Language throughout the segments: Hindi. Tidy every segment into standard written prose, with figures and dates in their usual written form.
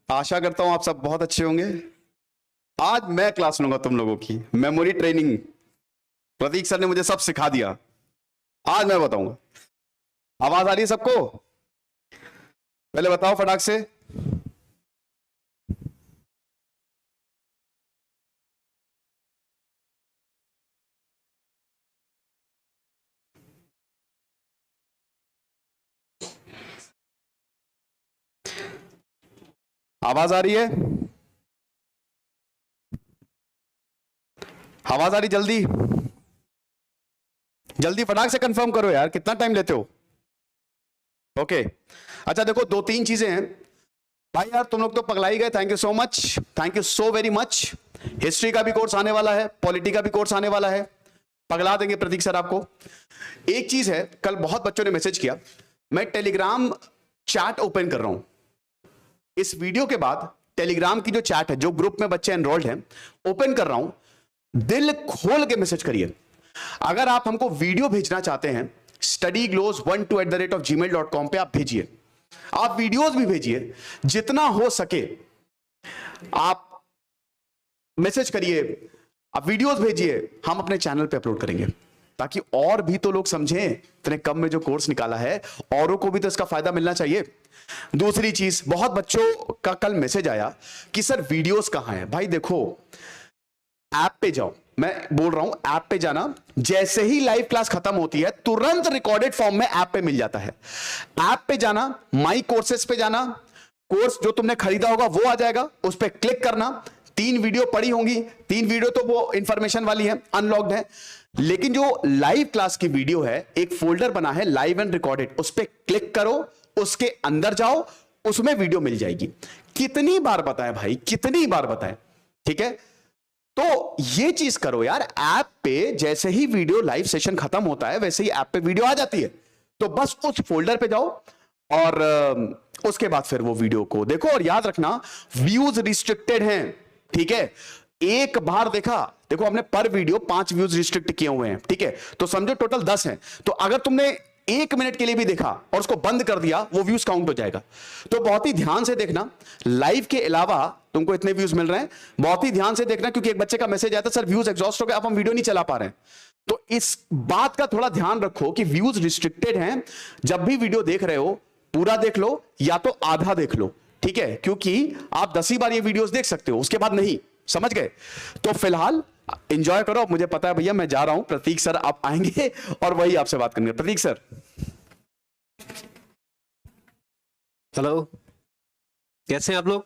आशा करता हूं आप सब बहुत अच्छे होंगे। आज मैं क्लास लूंगा तुम लोगों की मेमोरी ट्रेनिंग। प्रतीक सर ने मुझे सब सिखा दिया, आज मैं बताऊंगा। आवाज आ रही है सबको? पहले बताओ फटाक से। आवाज आ रही है? आवाज आ रही? जल्दी जल्दी फटाक से कंफर्म करो यार, कितना टाइम लेते हो? ओके अच्छा देखो, दो तीन चीजें हैं भाई। यार तुम लोग तो पगलाई गए, thank you so much, thank you so very much. History का भी कोर्स आने वाला है, पॉलिटी का भी कोर्स आने वाला है, पगला देंगे प्रतीक सर आपको। एक चीज है, कल बहुत बच्चों ने मैसेज किया, मैं टेलीग्राम चैट ओपन कर रहा हूं। इस वीडियो के बाद टेलीग्राम की जो चैट है, जो ग्रुप में बच्चे एनरोल्ड हैं, ओपन कर रहा हूं। दिल खोल के मैसेज करिए। अगर आप हमको वीडियो भेजना चाहते हैं, studyglose12@gmail.com पे आप भेजिए। आप वीडियोस भी भेजिए, जितना हो सके आप मैसेज करिए, आप वीडियोस भेजिए, हम अपने चैनल पे अपलोड करेंगे ताकि और भी तो लोग समझें। इतने कम में जो कोर्स निकाला है, औरों को भी तो इसका फायदा मिलना चाहिए। दूसरी चीज, बहुत बच्चों का कल मैसेज आया कि सर वीडियोस कहां है। भाई देखो, ऐप पे जाओ, मैं बोल रहा हूं ऐप पे जाना। जैसे ही लाइव क्लास खत्म होती है, तुरंत रिकॉर्डेड फॉर्म में ऐप पे मिल जाता है। ऐप पे जाना, माई कोर्सेस पे जाना, कोर्स जो तुमने खरीदा होगा वो आ जाएगा, उस पर क्लिक करना। 3 वीडियो पड़ी होंगी, 3 वीडियो तो वो इंफॉर्मेशन वाली है, अनलॉक्ड है। लेकिन जो लाइव क्लास की वीडियो है, एक फोल्डर बना है लाइव एंड रिकॉर्डेड, उस पर क्लिक करो, उसके अंदर जाओ, उसमें वीडियो मिल जाएगी। कितनी बार बताएं भाई, कितनी बार बताएं? ठीक है, तो ये चीज करो यार। ऐप पे जैसे ही वीडियो लाइव सेशन खत्म होता है, वैसे ही ऐप पे वीडियो आ जाती है। तो बस उस फोल्डर पे जाओ और उसके बाद फिर वो वीडियो को देखो। और याद रखना, व्यूज रिस्ट्रिक्टेड हैं, ठीक है? एक बार देखा, देखो हमने पर वीडियो 5 व्यूज रिस्ट्रिक्ट किए हुए हैं, ठीक है? तो समझो टोटल 10 हैं। तो अगर तुमने 1 मिनट के लिए भी देखा और उसको बंद कर दिया, वो व्यूज काउंट हो जाएगा। तो बहुत ही ध्यान से देखना, लाइव के अलावा तुमको इतने व्यूज मिल रहे हैं, बहुत ही ध्यान से देखना। क्योंकि एक बच्चे का मैसेज आया था, सर व्यूज एग्जॉस्ट हो गए, अब हम वीडियो नहीं चला पा रहे हैं। तो इस बात का थोड़ा ध्यान रखो कि व्यूज रिस्ट्रिक्टेड हैं। जब भी वीडियो देख रहे हो, पूरा देख लो या तो आधा देख लो, ठीक है? क्योंकि आप 10 ही बार ये वीडियोस देख सकते हो, उसके बाद नहीं। समझ गए? तो फिलहाल एंजॉय करो। मुझे पता है भैया, मैं जा रहा हूं, प्रतीक सर आप आएंगे और वही आपसे बात करेंगे। प्रतीक सर। हेलो, कैसे हैं आप लोग?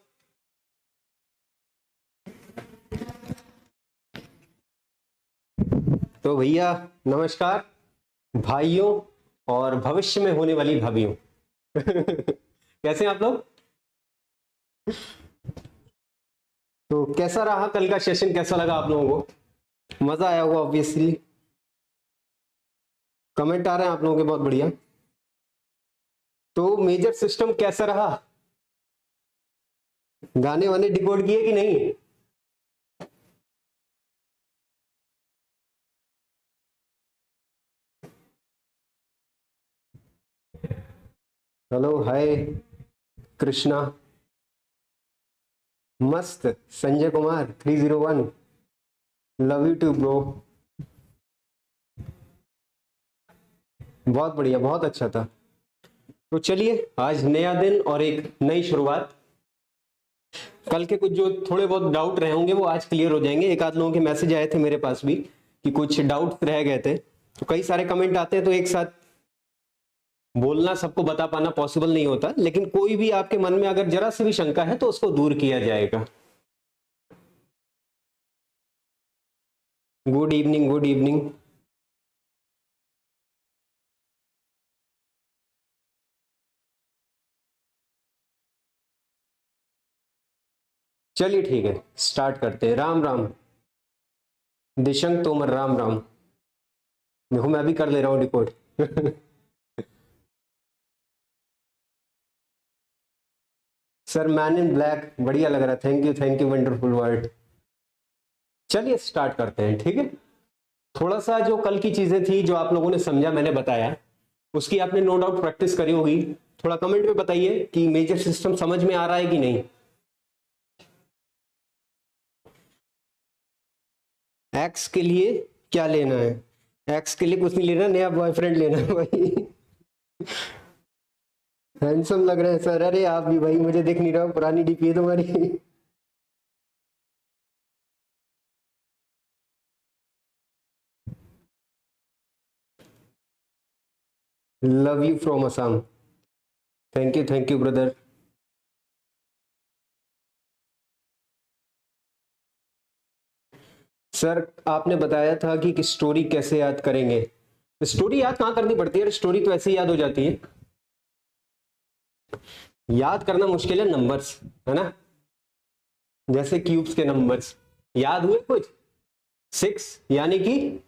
तो भैया नमस्कार, भाइयों और भविष्य में होने वाली भाभियों। कैसे हैं आप लोग? तो कैसा रहा कल का सेशन, कैसा लगा आप लोगों को? मजा आया होगा ऑब्वियसली। कमेंट आ रहे हैं आप लोगों के, बहुत बढ़िया। तो मेजर सिस्टम कैसा रहा? गाने वाने डिकोड किए कि नहीं? हेलो, हाय कृष्णा, मस्त। Sanjay Kumar 301, love you too bro. बहुत बढ़िया, बहुत अच्छा था। तो चलिए, आज नया दिन और एक नई शुरुआत। कल के कुछ जो थोड़े बहुत डाउट रहे होंगे वो आज क्लियर हो जाएंगे। एक आध लोगों के मैसेज आए थे मेरे पास भी कि कुछ डाउट रह गए थे। तो कई सारे कमेंट आते हैं तो एक साथ बोलना, सबको बता पाना पॉसिबल नहीं होता, लेकिन कोई भी आपके मन में अगर जरा सी भी शंका है तो उसको दूर किया जाएगा। Good evening, good evening. चलिए ठीक है, स्टार्ट करते हैं। राम राम दिशंक तोमर, राम राम। देखो मैं भी कर ले रहा हूँ report. Sir man in black बढ़िया लग रहा है, थैंक यू वंडरफुल वर्ड। चलिए स्टार्ट करते हैं, ठीक है? थोड़ा सा जो कल की चीजें थी जो आप लोगों ने समझा, मैंने बताया, उसकी आपने नो डाउट प्रैक्टिस करी होगी। थोड़ा कमेंट में बताइए कि मेजर सिस्टम समझ में आ रहा है कि नहीं। एक्स के लिए क्या लेना है? एक्स के लिए कुछ नहीं लेना, नया बॉयफ्रेंड लेना है भाई। हैंडसम लग रहा है सर। अरे आप भी भाई, मुझे दिख नहीं रहा, पुरानी डीपी है तुम्हारी। Love you from Assam. Thank you brother. Sir आपने बताया था कि स्टोरी कैसे याद करेंगे। स्टोरी याद कहाँ करनी पड़ती है? स्टोरी तो ऐसे ही याद हो जाती है। याद करना मुश्किल है नंबर्स, है ना? जैसे क्यूब्स के नंबर्स याद हुए कुछ? 6 यानी कि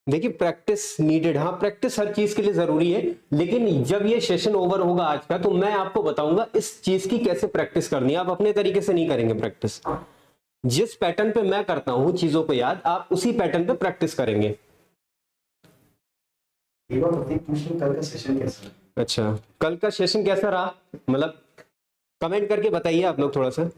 देखिए प्रैक्टिस नीडेड। हाँ प्रैक्टिस हर चीज के लिए जरूरी है, लेकिन जब ये सेशन ओवर होगा आज का तो मैं आपको बताऊंगा इस चीज की कैसे प्रैक्टिस करनी है। आप अपने तरीके से नहीं करेंगे प्रैक्टिस। जिस पैटर्न पे मैं करता हूं चीजों पे याद, आप उसी पैटर्न पे प्रैक्टिस करेंगे। कल का सेशन कैसा? अच्छा, कल का सेशन कैसा रहा? मतलब कमेंट करके बताइए आप लोग थोड़ा सा।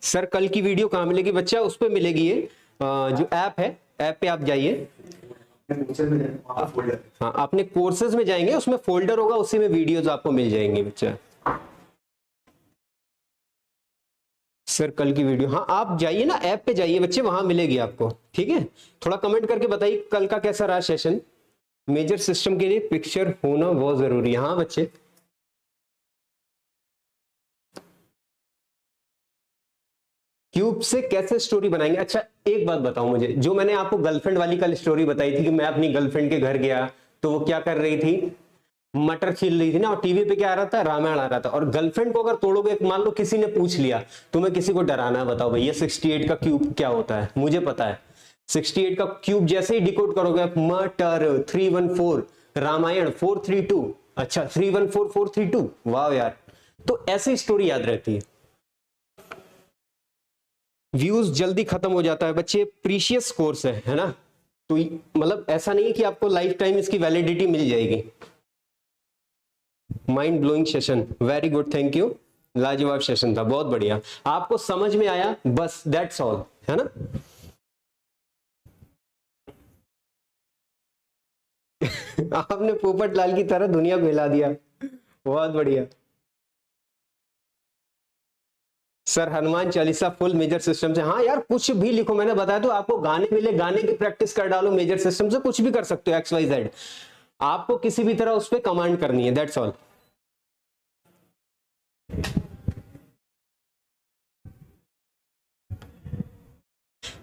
सर कल की वीडियो कहाँ मिलेगी बच्चा? उस पे मिलेगी ये जो ऐप है, ऐप पे आप जाइए। हाँ आपने कोर्सेज में जाएंगे, उसमें फोल्डर होगा, उसी में वीडियोज आपको मिल जाएंगे बच्चा। सर कल की वीडियो, हाँ आप जाइए ना, ऐप पे जाइए बच्चे, वहां मिलेगी आपको। ठीक है, थोड़ा कमेंट करके बताइए कल का कैसा रहा सेशन। मेजर सिस्टम के लिए पिक्चर होना बहुत जरूरी है। हाँ बच्चे, क्यूब से कैसे स्टोरी बनाएंगे? अच्छा एक बात बताओ मुझे, जो मैंने आपको गर्लफ्रेंड वाली कल स्टोरी बताई थी कि मैं अपनी गर्लफ्रेंड के घर गया तो वो क्या कर रही थी? मटर छील रही थी ना, और टीवी पे क्या आ रहा था? रामायण आ रहा था। और गर्लफ्रेंड को अगर तोड़ोगे, मान लो किसी ने पूछ लिया तुम्हें किसी को डराना है, बताओ भैया 68 का क्यूब क्या होता है? मुझे पता है 68 का क्यूब जैसे ही डिकोड करोगे, मटर 314, रामायण 432, अच्छा 314432, वाह यार। तो ऐसी स्टोरी याद रहती है। व्यूज जल्दी खत्म हो जाता है बच्चे, प्रीशियस कोर्स है ना? तो मतलब ऐसा नहीं है कि आपको लाइफ टाइम इसकी वैलिडिटी मिल जाएगी। Mind blowing session, very good, thank you. लाजवाब सेशन था, बहुत बढ़िया। आपको समझ में आया, बस दैट्स ऑल, है ना? आपने पोपट लाल की तरह दुनिया को हिला दिया, बहुत बढ़िया। Sir Hanuman Chalisa full major system से। हाँ यार कुछ भी लिखो, मैंने बताया तो आपको गाने मिले, गाने की प्रैक्टिस कर डालो मेजर सिस्टम से, कुछ भी कर सकते हो XYZ। आपको किसी भी तरह उस पर कमांड करनी है, दैट्स ऑल।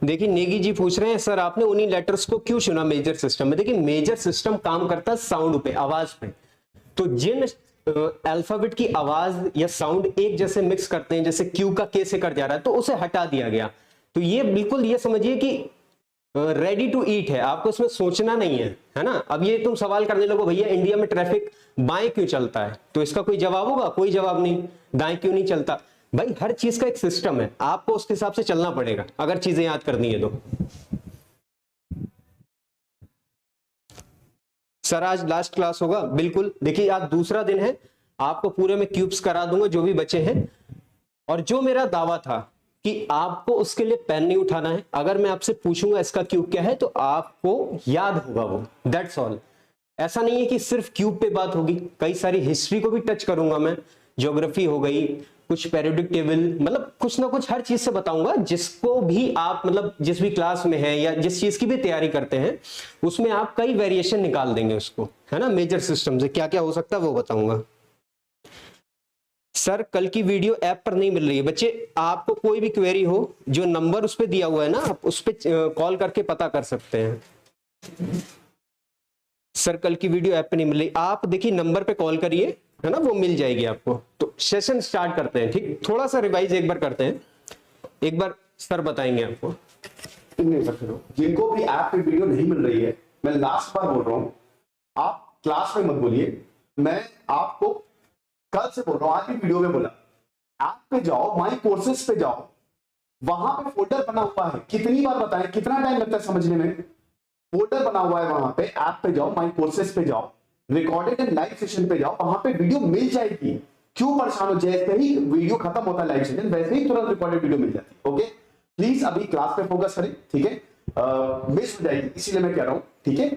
देखिए नेगी जी पूछ रहे हैं सर आपने उन्हीं लेटर्स को क्यों चुना मेजर सिस्टम में? देखिए मेजर सिस्टम काम करता है साउंड पे, आवाज पे। तो जिन अल्फाबेट की आवाज या साउंड एक जैसे मिक्स करते हैं, जैसे क्यू का के से कर जा रहा है, तो उसे हटा दिया गया। तो ये बिल्कुल ये समझिए कि रेडी टू ईट है, आपको इसमें सोचना नहीं है ना? अब ये तुम सवाल करने लगो भैया इंडिया में ट्रैफिक बाएं क्यों चलता है, तो इसका कोई जवाब होगा? कोई जवाब नहीं। दाएं क्यों नहीं चलता? भाई हर चीज का एक सिस्टम है, आपको उसके हिसाब से चलना पड़ेगा अगर चीजें याद करनी है तो। सर आज लास्ट क्लास होगा? बिल्कुल, देखिए आज दूसरा दिन है, आपको पूरे में क्यूब्स करा दूंगा जो भी बचे हैं। और जो मेरा दावा था कि आपको उसके लिए पेन नहीं उठाना है, अगर मैं आपसे पूछूंगा इसका क्यूब क्या है तो आपको याद होगा वो, दैट्स ऑल। ऐसा नहीं है कि सिर्फ क्यूब पे बात होगी, कई सारी हिस्ट्री को भी टच करूंगा मैं, ज्योग्राफी हो गई, कुछ पेरियोडिक टेबल, मतलब कुछ ना कुछ हर चीज से बताऊंगा, जिसको भी आप मतलब जिस भी क्लास में है या जिस चीज की भी तैयारी करते हैं उसमें आप कई वेरिएशन निकाल देंगे उसको, है ना? मेजर सिस्टम से क्या क्या हो सकता है वो बताऊंगा। सर कल की वीडियो ऐप पर नहीं मिल रही है बच्चे, आपको कोई भी क्वेरी हो, जो नंबर उस पर दिया हुआ है ना, आप उस पर कॉल करके पता कर सकते हैं। सर कल की वीडियो ऐप पे नहीं मिल रही, आप देखिए नंबर पे कॉल करिए, है ना? वो मिल जाएगी आपको। तो सेशन स्टार्ट करते हैं, ठीक? थोड़ा सा रिवाइज एक बार करते हैं, एक बार सर बताएंगे आपको। जिनको भी ऐप पे वीडियो नहीं मिल रही है, मैं लास्ट बार बोल रहा हूं, आप क्लास में मत बोलिए, मैं आपको कल से बोल रहा हूं, आज भी वीडियो में बोला, ऐप पे जाओ, माई कोर्सेस पे जाओ, वहां पे फोल्डर बना हुआ है। कितनी बार बताएं, कितना टाइम लगता है समझने में? फोल्डर बना हुआ है वहां पे, ऐप पे जाओ, माई कोर्सेस पे जाओ, रिकॉर्डेड एंड लाइव सेशन पे जाओ, वहां पे वीडियो मिल जाएगी। क्यों परेशान हो? जैसे ही वीडियो खत्म होता है लाइव सेशन, वैसे ही तुरंत रिकॉर्डेड वीडियो मिल जाती है। ओके, प्लीज अभी क्लास पे फोकस करें, ठीक है? मिस हो जाएगी, इसीलिए मैं कह रहा हूं, ठीक है?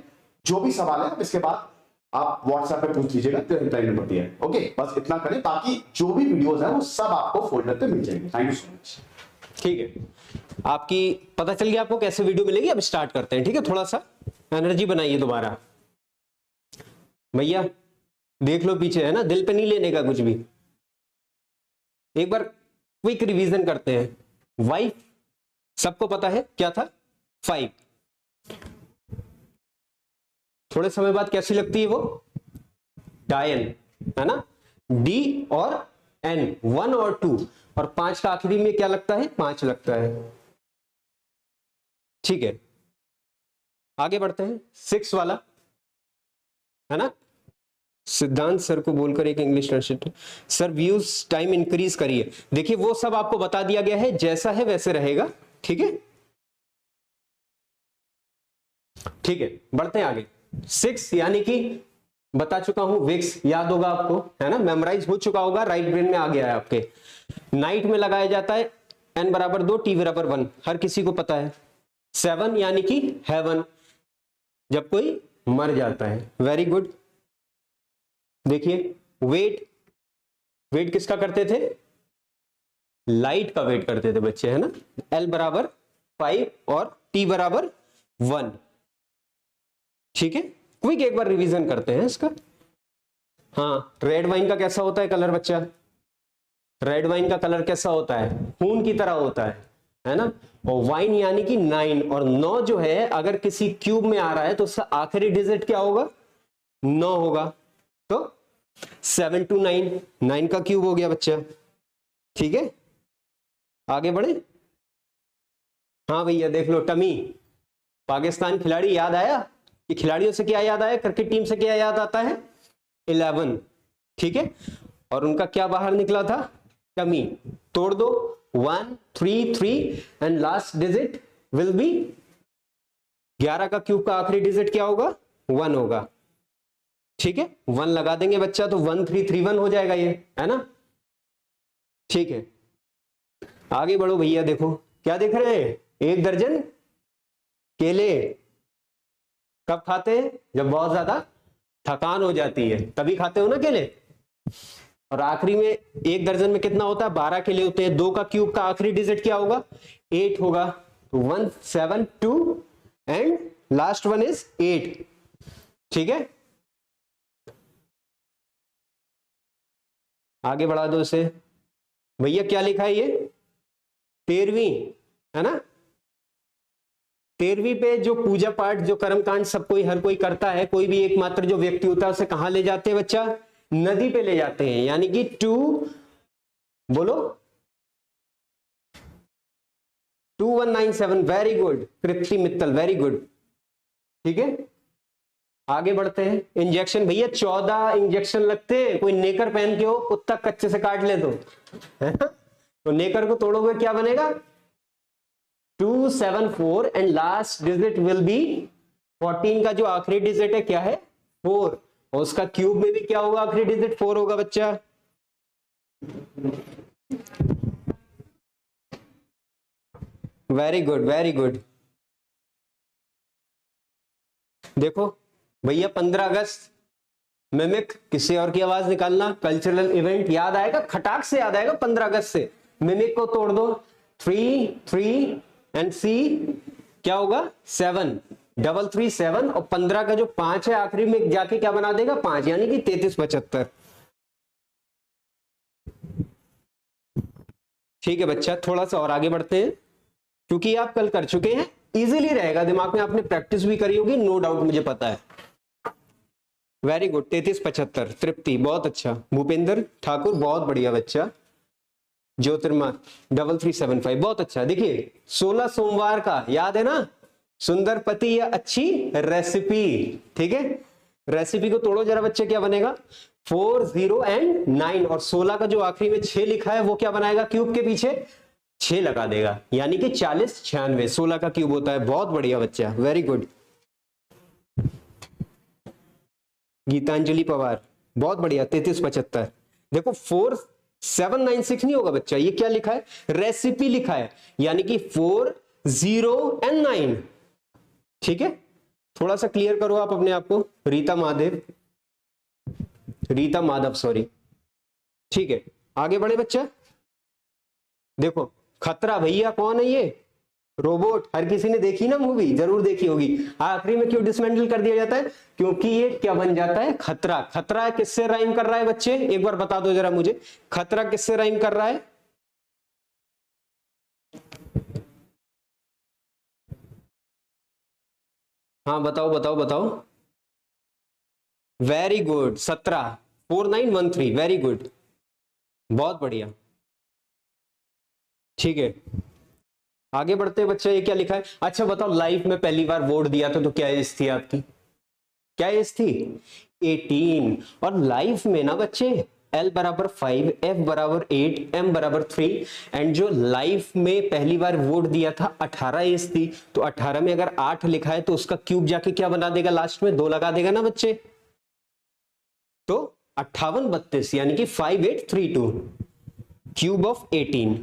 जो भी सवाल है इसके बाद आप व्हाट्सएप पे पूछ लीजिएगा, तो रिप्लाई नंबर दिया है। ओके, बस इतना करें, ताकि जो भी वीडियोस है वो सब आपको फोल्डर पे मिल जाएंगे। Thank you so much. ठीक है, आपकी पता चल गया आपको कैसे वीडियो मिलेगी। अब स्टार्ट करते हैं, ठीक है? थोड़ा सा एनर्जी बनाइए दोबारा। भैया देख लो पीछे, है ना, दिल पे नहीं लेने का कुछ भी। एक बार क्विक रिवीजन करते हैं। वाइफ सबको पता है क्या था? 5। थोड़े समय बाद कैसी लगती है वो? डायन, है ना? डी और एन, 1 और 2, और 5 का आखिरी में क्या लगता है? 5 लगता है। ठीक है, आगे बढ़ते हैं। 6 वाला, है ना? सिद्धांत सर को बोलकर एक English translator, sir views time increase करिए। देखिए वो सब आपको बता दिया गया है, जैसा है वैसे रहेगा, ठीक है? ठीक है, बढ़ते हैं आगे। 6 यानी कि बता चुका हूं, विक्स याद होगा आपको, है ना? मेमोराइज हो चुका होगा, राइट ब्रेन में आ गया है आपके। नाइट में लगाया जाता है, n बराबर 2 t बराबर 1, हर किसी को पता है। 7 यानी कि हेवन, जब कोई मर जाता है। Very good. देखिए वेट, वेट किसका करते थे? लाइट का वेट करते थे बच्चे, है ना? L बराबर 5 और T बराबर 1। ठीक है, क्विक एक बार रिवीजन करते हैं इसका। हाँ, रेड वाइन का कैसा होता है कलर बच्चा? रेड वाइन का कलर कैसा होता है? खून की तरह होता है ना? और वाइन यानी कि 9, और 9 जो है अगर किसी क्यूब में आ रहा है तो उसका आखिरी डिजिट क्या होगा? 9 होगा। तो 7 to 9, 9 का क्यूब हो गया बच्चा। ठीक है, आगे बढ़े। हाँ भैया देख लो, टमी पाकिस्तान खिलाड़ी याद आया कि खिलाड़ियों से क्या याद आया? क्रिकेट टीम से क्या याद आता है? 11। ठीक है, और उनका क्या बाहर निकला था? टमी। तोड़ दो, 1 3 3 and last digit will be 11 का क्यूब का आखिरी डिजिट क्या होगा? 1 होगा। ठीक है, 1 लगा देंगे बच्चा तो 1 3 3 1 हो जाएगा ये, है ना? ठीक है, आगे बढ़ो भैया। देखो क्या देख रहे हैं? 1 दर्जन केले। कब खाते हैं? जब बहुत ज्यादा थकान हो जाती है तभी खाते हो ना केले। और आखिरी में 1 दर्जन में कितना होता है? 12 केले होते हैं। 2 का क्यूब का आखिरी डिजिट क्या होगा? 8 होगा। तो 1 7 2 एंड लास्ट वन इज 8। ठीक है, आगे बढ़ा दो इसे। भैया क्या लिखा है ये? 13वीं, है ना? 13वीं पे जो पूजा पाठ, जो कर्मकांड सब कोई, हर कोई करता है, कोई भी एकमात्र जो व्यक्ति होता है उसे कहां ले जाते हैं बच्चा? नदी पे ले जाते हैं, यानी कि 2 बोलो 2197। वेरी गुड कृति मित्तल, वेरी गुड। ठीक है, आगे बढ़ते हैं। इंजेक्शन भैया 14 इंजेक्शन लगते हैं। कोई नेकर पहन के हो, कुत्ता कच्चे से काट ले तो, है ना? तो नेकर को तोड़ोगे क्या बनेगा? 274 and last digit will be 14 का जो आखिरी डिजिट है क्या है? 4, और उसका क्यूब में भी क्या होगा? आखिरी डिजिट 4 होगा बच्चा। Very good, very good. देखो भैया 15 अगस्त मिमिक, किसी और की आवाज निकालना, कल्चरल इवेंट याद आएगा, खटाक से याद आएगा 15 अगस्त से। मिमिक को तोड़ दो, 3 3 एंड सी क्या होगा? 7, 3 3 7, और 15 का जो 5 है आखिरी में जाके क्या बना देगा? 5, यानी कि 33 75। ठीक है बच्चा, थोड़ा सा और आगे बढ़ते हैं, क्योंकि आप कल कर चुके हैं, इजीली रहेगा, दिमाग में आपने प्रैक्टिस भी करी होगी, नो डाउट, मुझे पता है। Very good, 33 75। तृप्ति बहुत अच्छा। भूपेंद्र ठाकुर बहुत बढ़िया बच्चा। ज्योतिर्मा 3375 बहुत अच्छा। देखिए 16 सोमवार का याद है ना? सुंदर पति या अच्छी रेसिपी। ठीक है, रेसिपी को तोड़ो जरा बच्चे, क्या बनेगा? 4 0 एंड 9, और 16 का जो आखिरी में 6 लिखा है वो क्या बनाएगा? क्यूब के पीछे 6 लगा देगा, यानी कि 40 96। 16 का क्यूब होता है। बहुत बढ़िया बच्चा, वेरी गुड। गीतांजलि पवार, बहुत बढ़िया, 3375। देखो 4796 नहीं होगा बच्चा, ये क्या लिखा है, रेसिपी लिखा है, यानी कि 4 0 and 9। ठीक है, थोड़ा सा क्लियर करो आप अपने आप को। रीता माधव सॉरी। ठीक है, आगे बढ़े बच्चा। देखो खतरा भैया कौन है, ये रोबोट, हर किसी ने देखी ना मूवी, जरूर देखी होगी। आखिरी में क्यों डिसमेंटल कर दिया जाता है, क्योंकि ये क्या बन जाता है, खतरा। खतरा किससे राइम कर रहा है बच्चे, एक बार बता दो जरा मुझे, खतरा किससे राइम कर रहा है। हाँ बताओ बताओ बताओ। वेरी गुड, 17, 4913, वेरी गुड, बहुत बढ़िया। ठीक है, आगे बढ़ते हैं बच्चा। ये क्या लिखा है, अच्छा बताओ, लाइफ में पहली बार वोट दिया था तो क्या एज थी आपकी, क्या एज थी, 18। और लाइफ में ना बच्चे L बराबर 5, F बराबर 8, M बराबर 3, एंड जो लाइफ में पहली बार वोट दिया था 18 एज थी, तो 18 में अगर 8 लिखा है तो उसका क्यूब जाके क्या बना देगा, लास्ट में 2 लगा देगा ना बच्चे, तो 58 32, यानी कि 5832, cube of 18।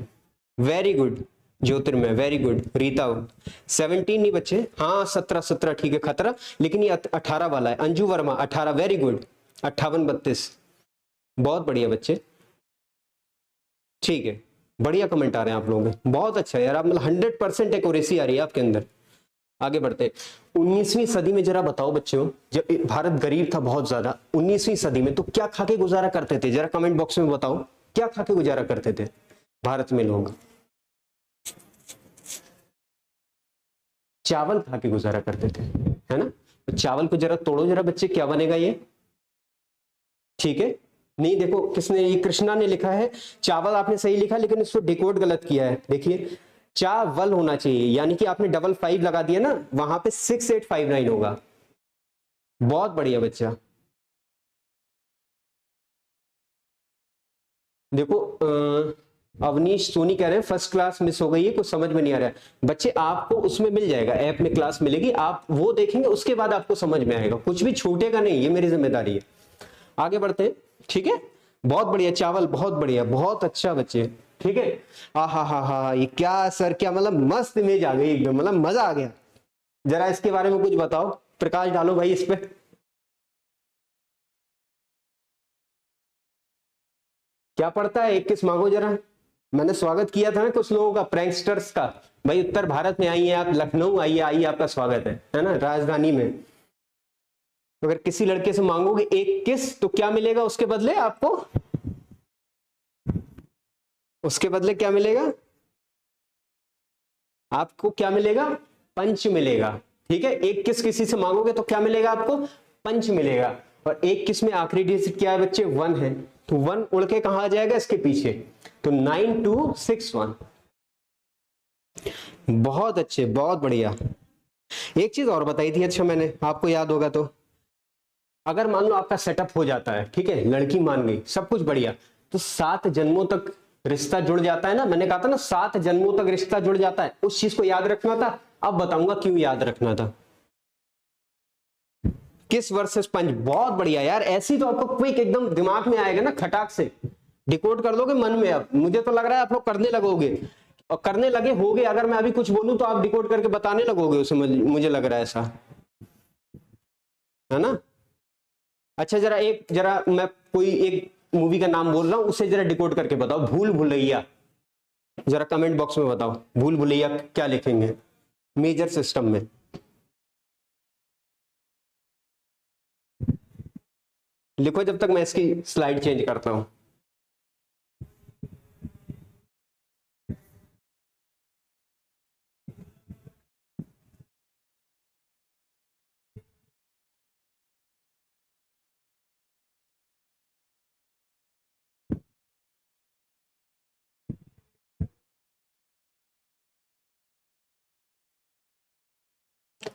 Very good Jyotirmay, very good. Rita 17 नहीं बच्चे, हाँ 17 ठीक है, खतरा, लेकिन ये 18 वाला है। अंजू वर्मा 18, वेरी गुड, 58 32, बहुत बढ़िया बच्चे। ठीक है, बढ़िया कमेंट आ रहे हैं आप लोगों के, बहुत अच्छा यार, आप मतलब 100% एक्यूरेसी आ रही है आपके अंदर। आगे बढ़ते, 19वीं सदी में जरा बताओ बच्चों, जब भारत गरीब था बहुत ज्यादा, 19वीं सदी में तो क्या खा के गुजारा करते थे, जरा कमेंट बॉक्स में बताओ, क्या खा के गुजारा करते थे भारत में लोग। चावल खा के गुजारा करते थे, है ना। तो चावल को जरा तोड़ो जरा बच्चे, क्या बनेगा ये, ठीक है। नहीं देखो किसने, ये कृष्णा ने लिखा है चावल, आपने सही लिखा लेकिन इसको डिकोड गलत किया है। देखिए चावल होना चाहिए, यानी कि आपने 55 लगा दिया ना, वहां पे 6859 होगा। बहुत बढ़िया बच्चा। देखो अवनीश सोनी कह रहे हैं फर्स्ट क्लास मिस हो गई है, कुछ समझ में नहीं आ रहा है। बच्चे आपको उसमें मिल जाएगा, ऐप में क्लास मिलेगी, आप वो देखेंगे, उसके बाद आपको समझ में आएगा, कुछ भी छूटेगा नहीं, ये मेरी जिम्मेदारी है। आगे बढ़ते हैं, ठीक है। बहुत बढ़िया चावल, बहुत बढ़िया, बहुत अच्छा बच्चे, ठीक है। हा, ये क्या सर, क्या मतलब मस्त इमेज आ गई एकदम, मतलब मजा आ गया। जरा इसके बारे में कुछ बताओ, प्रकाश डालो भाई इस पे। क्या पढ़ता है, 21 मांगो जरा। मैंने स्वागत किया था ना कुछ लोगों का, प्रैंकस्टर्स का, भाई उत्तर भारत में आई है आप, लखनऊ आइए, आपका स्वागत है ना, राजधानी में। अगर किसी लड़के से मांगोगे 21 तो क्या मिलेगा उसके बदले आपको, उसके बदले क्या मिलेगा आपको, क्या मिलेगा, पंच मिलेगा, ठीक है। 21 किसी से मांगोगे तो क्या मिलेगा आपको, पंच मिलेगा। और 21 में आखिरी डिजिट क्या है बच्चे, 1 है, तो 1 उड़ के कहां आ जाएगा, इसके पीछे, तो 9261। बहुत अच्छे, बहुत बढ़िया। एक चीज और बताई थी, अच्छा मैंने, आपको याद होगा तो, अगर मान लो आपका सेटअप हो जाता है, ठीक है, लड़की मान गई, सब कुछ बढ़िया, तो 7 जन्मों तक रिश्ता जुड़ जाता है ना। मैंने कहा था ना 7 जन्मों तक रिश्ता जुड़ जाता है, उस चीज को याद रखना था। अब बताऊंगा क्यों याद रखना था। किस वर्सेस पंच, बहुत बढ़िया यार, ऐसी तो आपको क्विक एकदम दिमाग में आएगा ना, खटाक से डिकोड कर लोगे मन में। अब मुझे तो लग रहा है आप लोग करने लगोगे, और करने लगे होगे, अगर मैं अभी कुछ बोलूं तो आप डिकोड करके बताने लगोगे उसे, मुझे लग रहा है ऐसा, है ना। अच्छा जरा मैं कोई एक मूवी का नाम बोल रहा हूं, उसे जरा डिकोड करके बताओ, भूल भुलैया। जरा कमेंट बॉक्स में बताओ भूल भुलैया क्या लिखेंगे मेजर सिस्टम में। लिखो जब तक मैं इसकी स्लाइड चेंज करता हूं।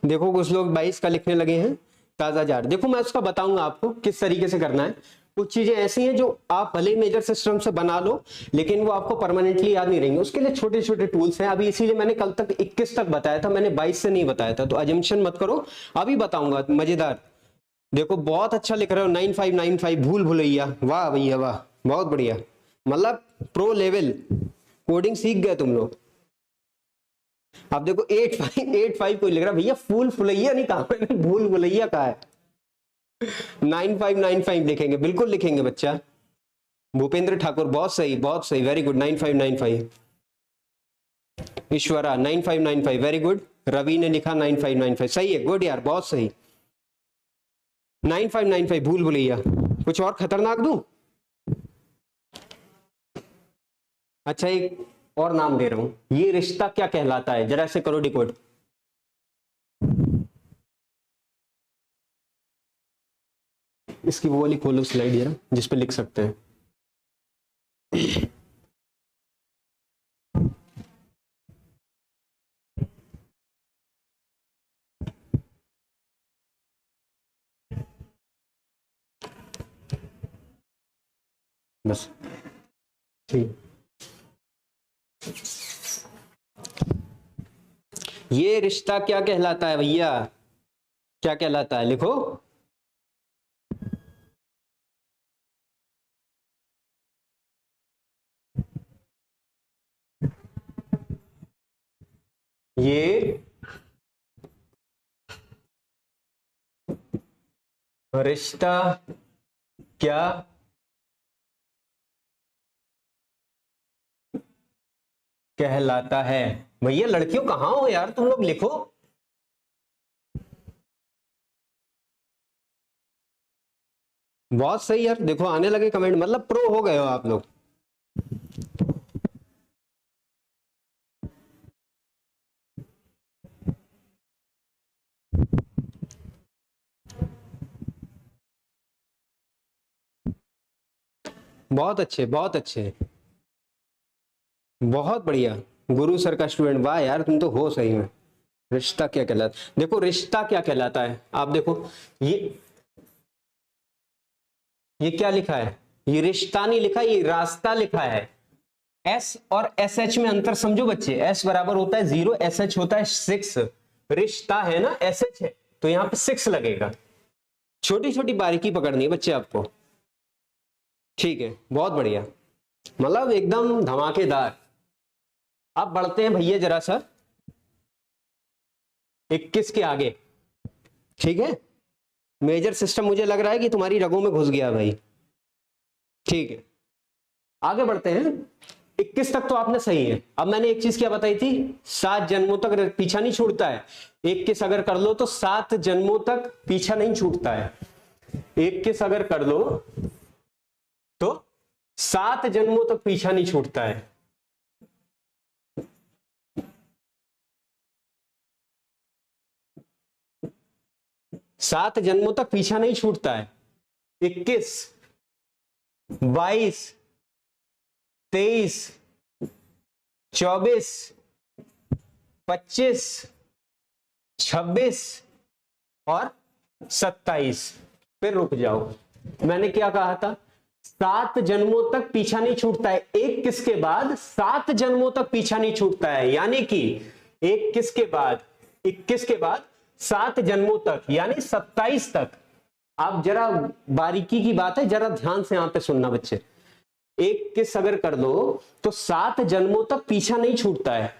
देखो कुछ लोग 22 का लिखने लगे हैं, ताजा जार। देखो मैं उसका बताऊंगा आपको किस तरीके से करना है। कुछ चीजें ऐसी हैं जो आप भले मेजर सिस्टम से बना लो, लेकिन वो आपको परमानेंटली याद नहीं रहेंगे, उसके लिए छोटे छोटे टूल्स हैं। अभी इसीलिए मैंने कल तक 21 तक बताया था, मैंने 22 से नहीं बताया था, तो अजम्पशन मत करो, अभी बताऊंगा मजेदार। देखो बहुत अच्छा लिख रहे हो, 9595 भूल भुलैया, वाह भैया वाह, बहुत बढ़िया, मतलब प्रो लेवल कोडिंग सीख गए तुम लोग। अब देखो 8585 कोई लिख रहा भैया, फूल फुलैया नहीं कहा मैंने, भूल भुलैया कहा है। 9595 लिखेंगे, बिल्कुल लिखेंगे बच्चा। भूपेंद्र ठाकुर बहुत सही, वेरी गुड। 9595 ईश्वरा 9595 वेरी गुड। रवि ने लिखा 9595, सही है, गुड यार, बहुत सही। 9595 भूल भुलैया। कुछ और खतरनाक दूं? अच्छा एक और नाम दे रहा हूं, ये रिश्ता क्या कहलाता है, जरा से करो डिकोड। इसकी वो वाली खोलो स्लाइड जरा, जिस पे लिख सकते हैं। बस ठीक। ये रिश्ता क्या कहलाता है भैया, क्या कहलाता है, लिखो। ये रिश्ता क्या कहलाता है। भैया लड़कियों कहां हो यार, तुम लोग लिखो। बहुत सही यार, देखो आने लगे कमेंट, मतलब प्रो हो गए हो आप लोग। बहुत अच्छे, बहुत अच्छे, बहुत बढ़िया। गुरु सर का स्टूडेंट, वाह यार तुम तो हो सही में। रिश्ता क्या कहलाता, देखो रिश्ता क्या कहलाता है, आप देखो ये क्या लिखा है, ये रिश्ता नहीं लिखा, ये रास्ता लिखा है। एस और एस एच में अंतर समझो बच्चे, एस बराबर होता है 0, एस एच होता है 6। रिश्ता है ना, एस एच है तो यहां पे 6 लगेगा। छोटी छोटी बारीकी पकड़नी है बच्चे आपको, ठीक है, बहुत बढ़िया, मतलब एकदम धमाकेदार। अब बढ़ते हैं भैया जरा सा 21 के आगे, ठीक है। मेजर सिस्टम मुझे लग रहा है कि तुम्हारी रगों में घुस गया भाई, ठीक है। आगे बढ़ते हैं, 21 तक तो आपने सही है। अब मैंने एक चीज क्या बताई थी, 7 जन्मों तक पीछा नहीं छूटता है। 21 अगर कर लो तो 7 जन्मों तक पीछा नहीं छूटता है। 21 अगर कर लो तो 7 जन्मों तक पीछा नहीं छूटता है। सात जन्मों तक पीछा नहीं छूटता है। 21, 22, 23, 24, 25, 26 और 27। फिर रुक जाओ, मैंने क्या कहा था, 7 जन्मों तक पीछा नहीं छूटता है। 21 के बाद 7 जन्मों तक पीछा नहीं छूटता है, यानी कि 21 के बाद 7 जन्मों तक यानी 27 तक। आप जरा बारीकी की बात है, जरा ध्यान से यहां पे सुनना बच्चे। 21 अगर कर दो तो 7 जन्मों तक पीछा नहीं छूटता है।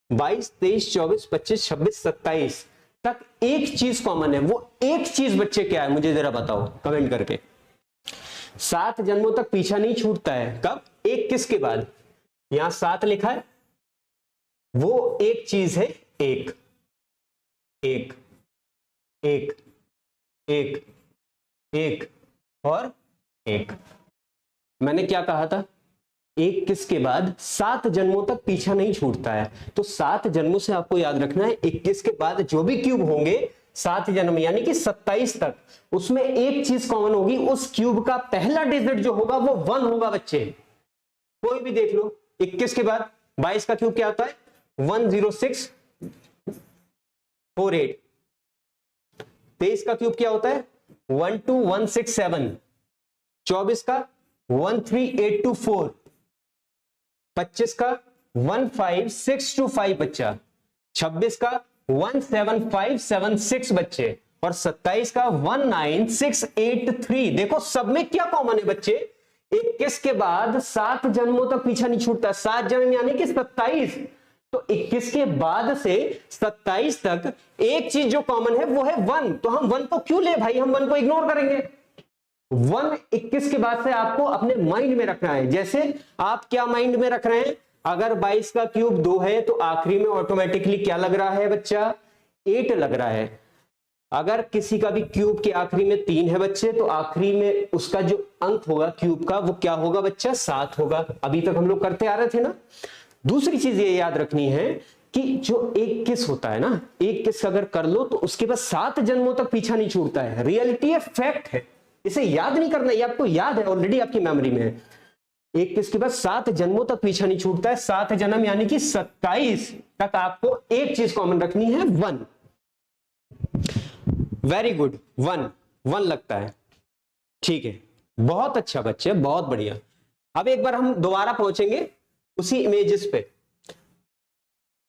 22, 23, 24, 25, 26, 27 तक एक चीज कॉमन है। वो एक चीज बच्चे क्या है मुझे जरा बताओ कमेंट करके। 7 जन्मों तक पीछा नहीं छूटता है, कब? 21 के बाद। यहां 7 लिखा है, वो एक चीज है, एक एक एक एक एक और एक। मैंने क्या कहा था, 21 के बाद 7 जन्मों तक पीछा नहीं छूटता है। तो 7 जन्मों से आपको याद रखना है, 21 के बाद जो भी क्यूब होंगे 7 जन्म यानी कि 27 तक, उसमें एक चीज कॉमन होगी। उस क्यूब का पहला डिजिट जो होगा वो 1 होगा बच्चे। कोई भी देख लो, 21 के बाद 22 का क्यूब क्या होता है, 10648। 23 का क्यूब क्या होता है, 12167। 24 का 13824। 25 का 15625 बच्चा। 26 का 17576 बच्चे। और 27 का 19683। देखो सब में क्या कॉमन है बच्चे, 21 के बाद 7 जन्मों तक पीछा नहीं छूटता। 7 जन्म यानी कि 27, तो 21 के बाद से 27 तक एक चीज जो कॉमन है वो है 1। तो हम 1 को क्यों ले भाई, हम 1 को इग्नोर करेंगे। 1 21 के बाद से आपको अपने माइंड में रखना है। जैसे आप क्या माइंड में रख रहे हैं, अगर 22 का क्यूब 2 है तो आखिरी में ऑटोमेटिकली क्या लग रहा है बच्चा, 8 लग रहा है। अगर किसी का भी क्यूब के आखिरी में 3 है बच्चे, तो आखिरी में उसका जो अंक होगा क्यूब का वो क्या होगा बच्चा, 7 होगा। अभी तक हम लोग करते आ रहे थे ना। दूसरी चीज ये याद रखनी है कि जो 21 होता है ना, 21 अगर कर लो तो उसके बाद 7 जन्मों तक पीछा नहीं छूटता है। रियलिटी है, फैक्ट है, इसे याद नहीं करना, ये आपको याद है, ऑलरेडी आपकी मेमोरी में है। 21 के बाद 7 जन्मों तक पीछा नहीं छूटता है। 7 जन्म यानी कि 27 तक आपको एक चीज कॉमन रखनी है, 1। वेरी गुड, 1 लगता है, ठीक है, बहुत अच्छा बच्चे, बहुत बढ़िया। अब एक बार हम दोबारा पहुंचेंगे उसी इमेजेस पे।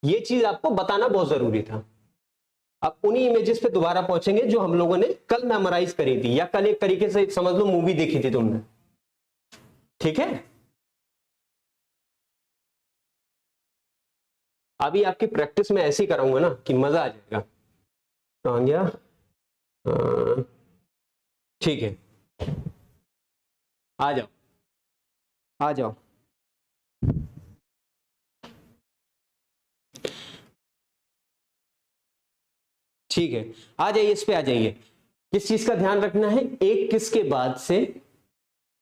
ये चीज आपको बताना बहुत जरूरी था। अब उन्हीं इमेजेस पे दोबारा पहुंचेंगे जो हम लोगों ने कल मेमोराइज करी थी, या कल एक तरीके से समझ लो मूवी देखी थी तुमने, ठीक है। अभी आपकी प्रैक्टिस में ऐसे ही कराऊंगा ना कि मजा आ जाएगा। तो आ गया, ठीक है, आ जाओ आ जाओ। ठीक है, आ जाइए, इस पे आ जाइए। किस चीज का ध्यान रखना है, 21 के बाद से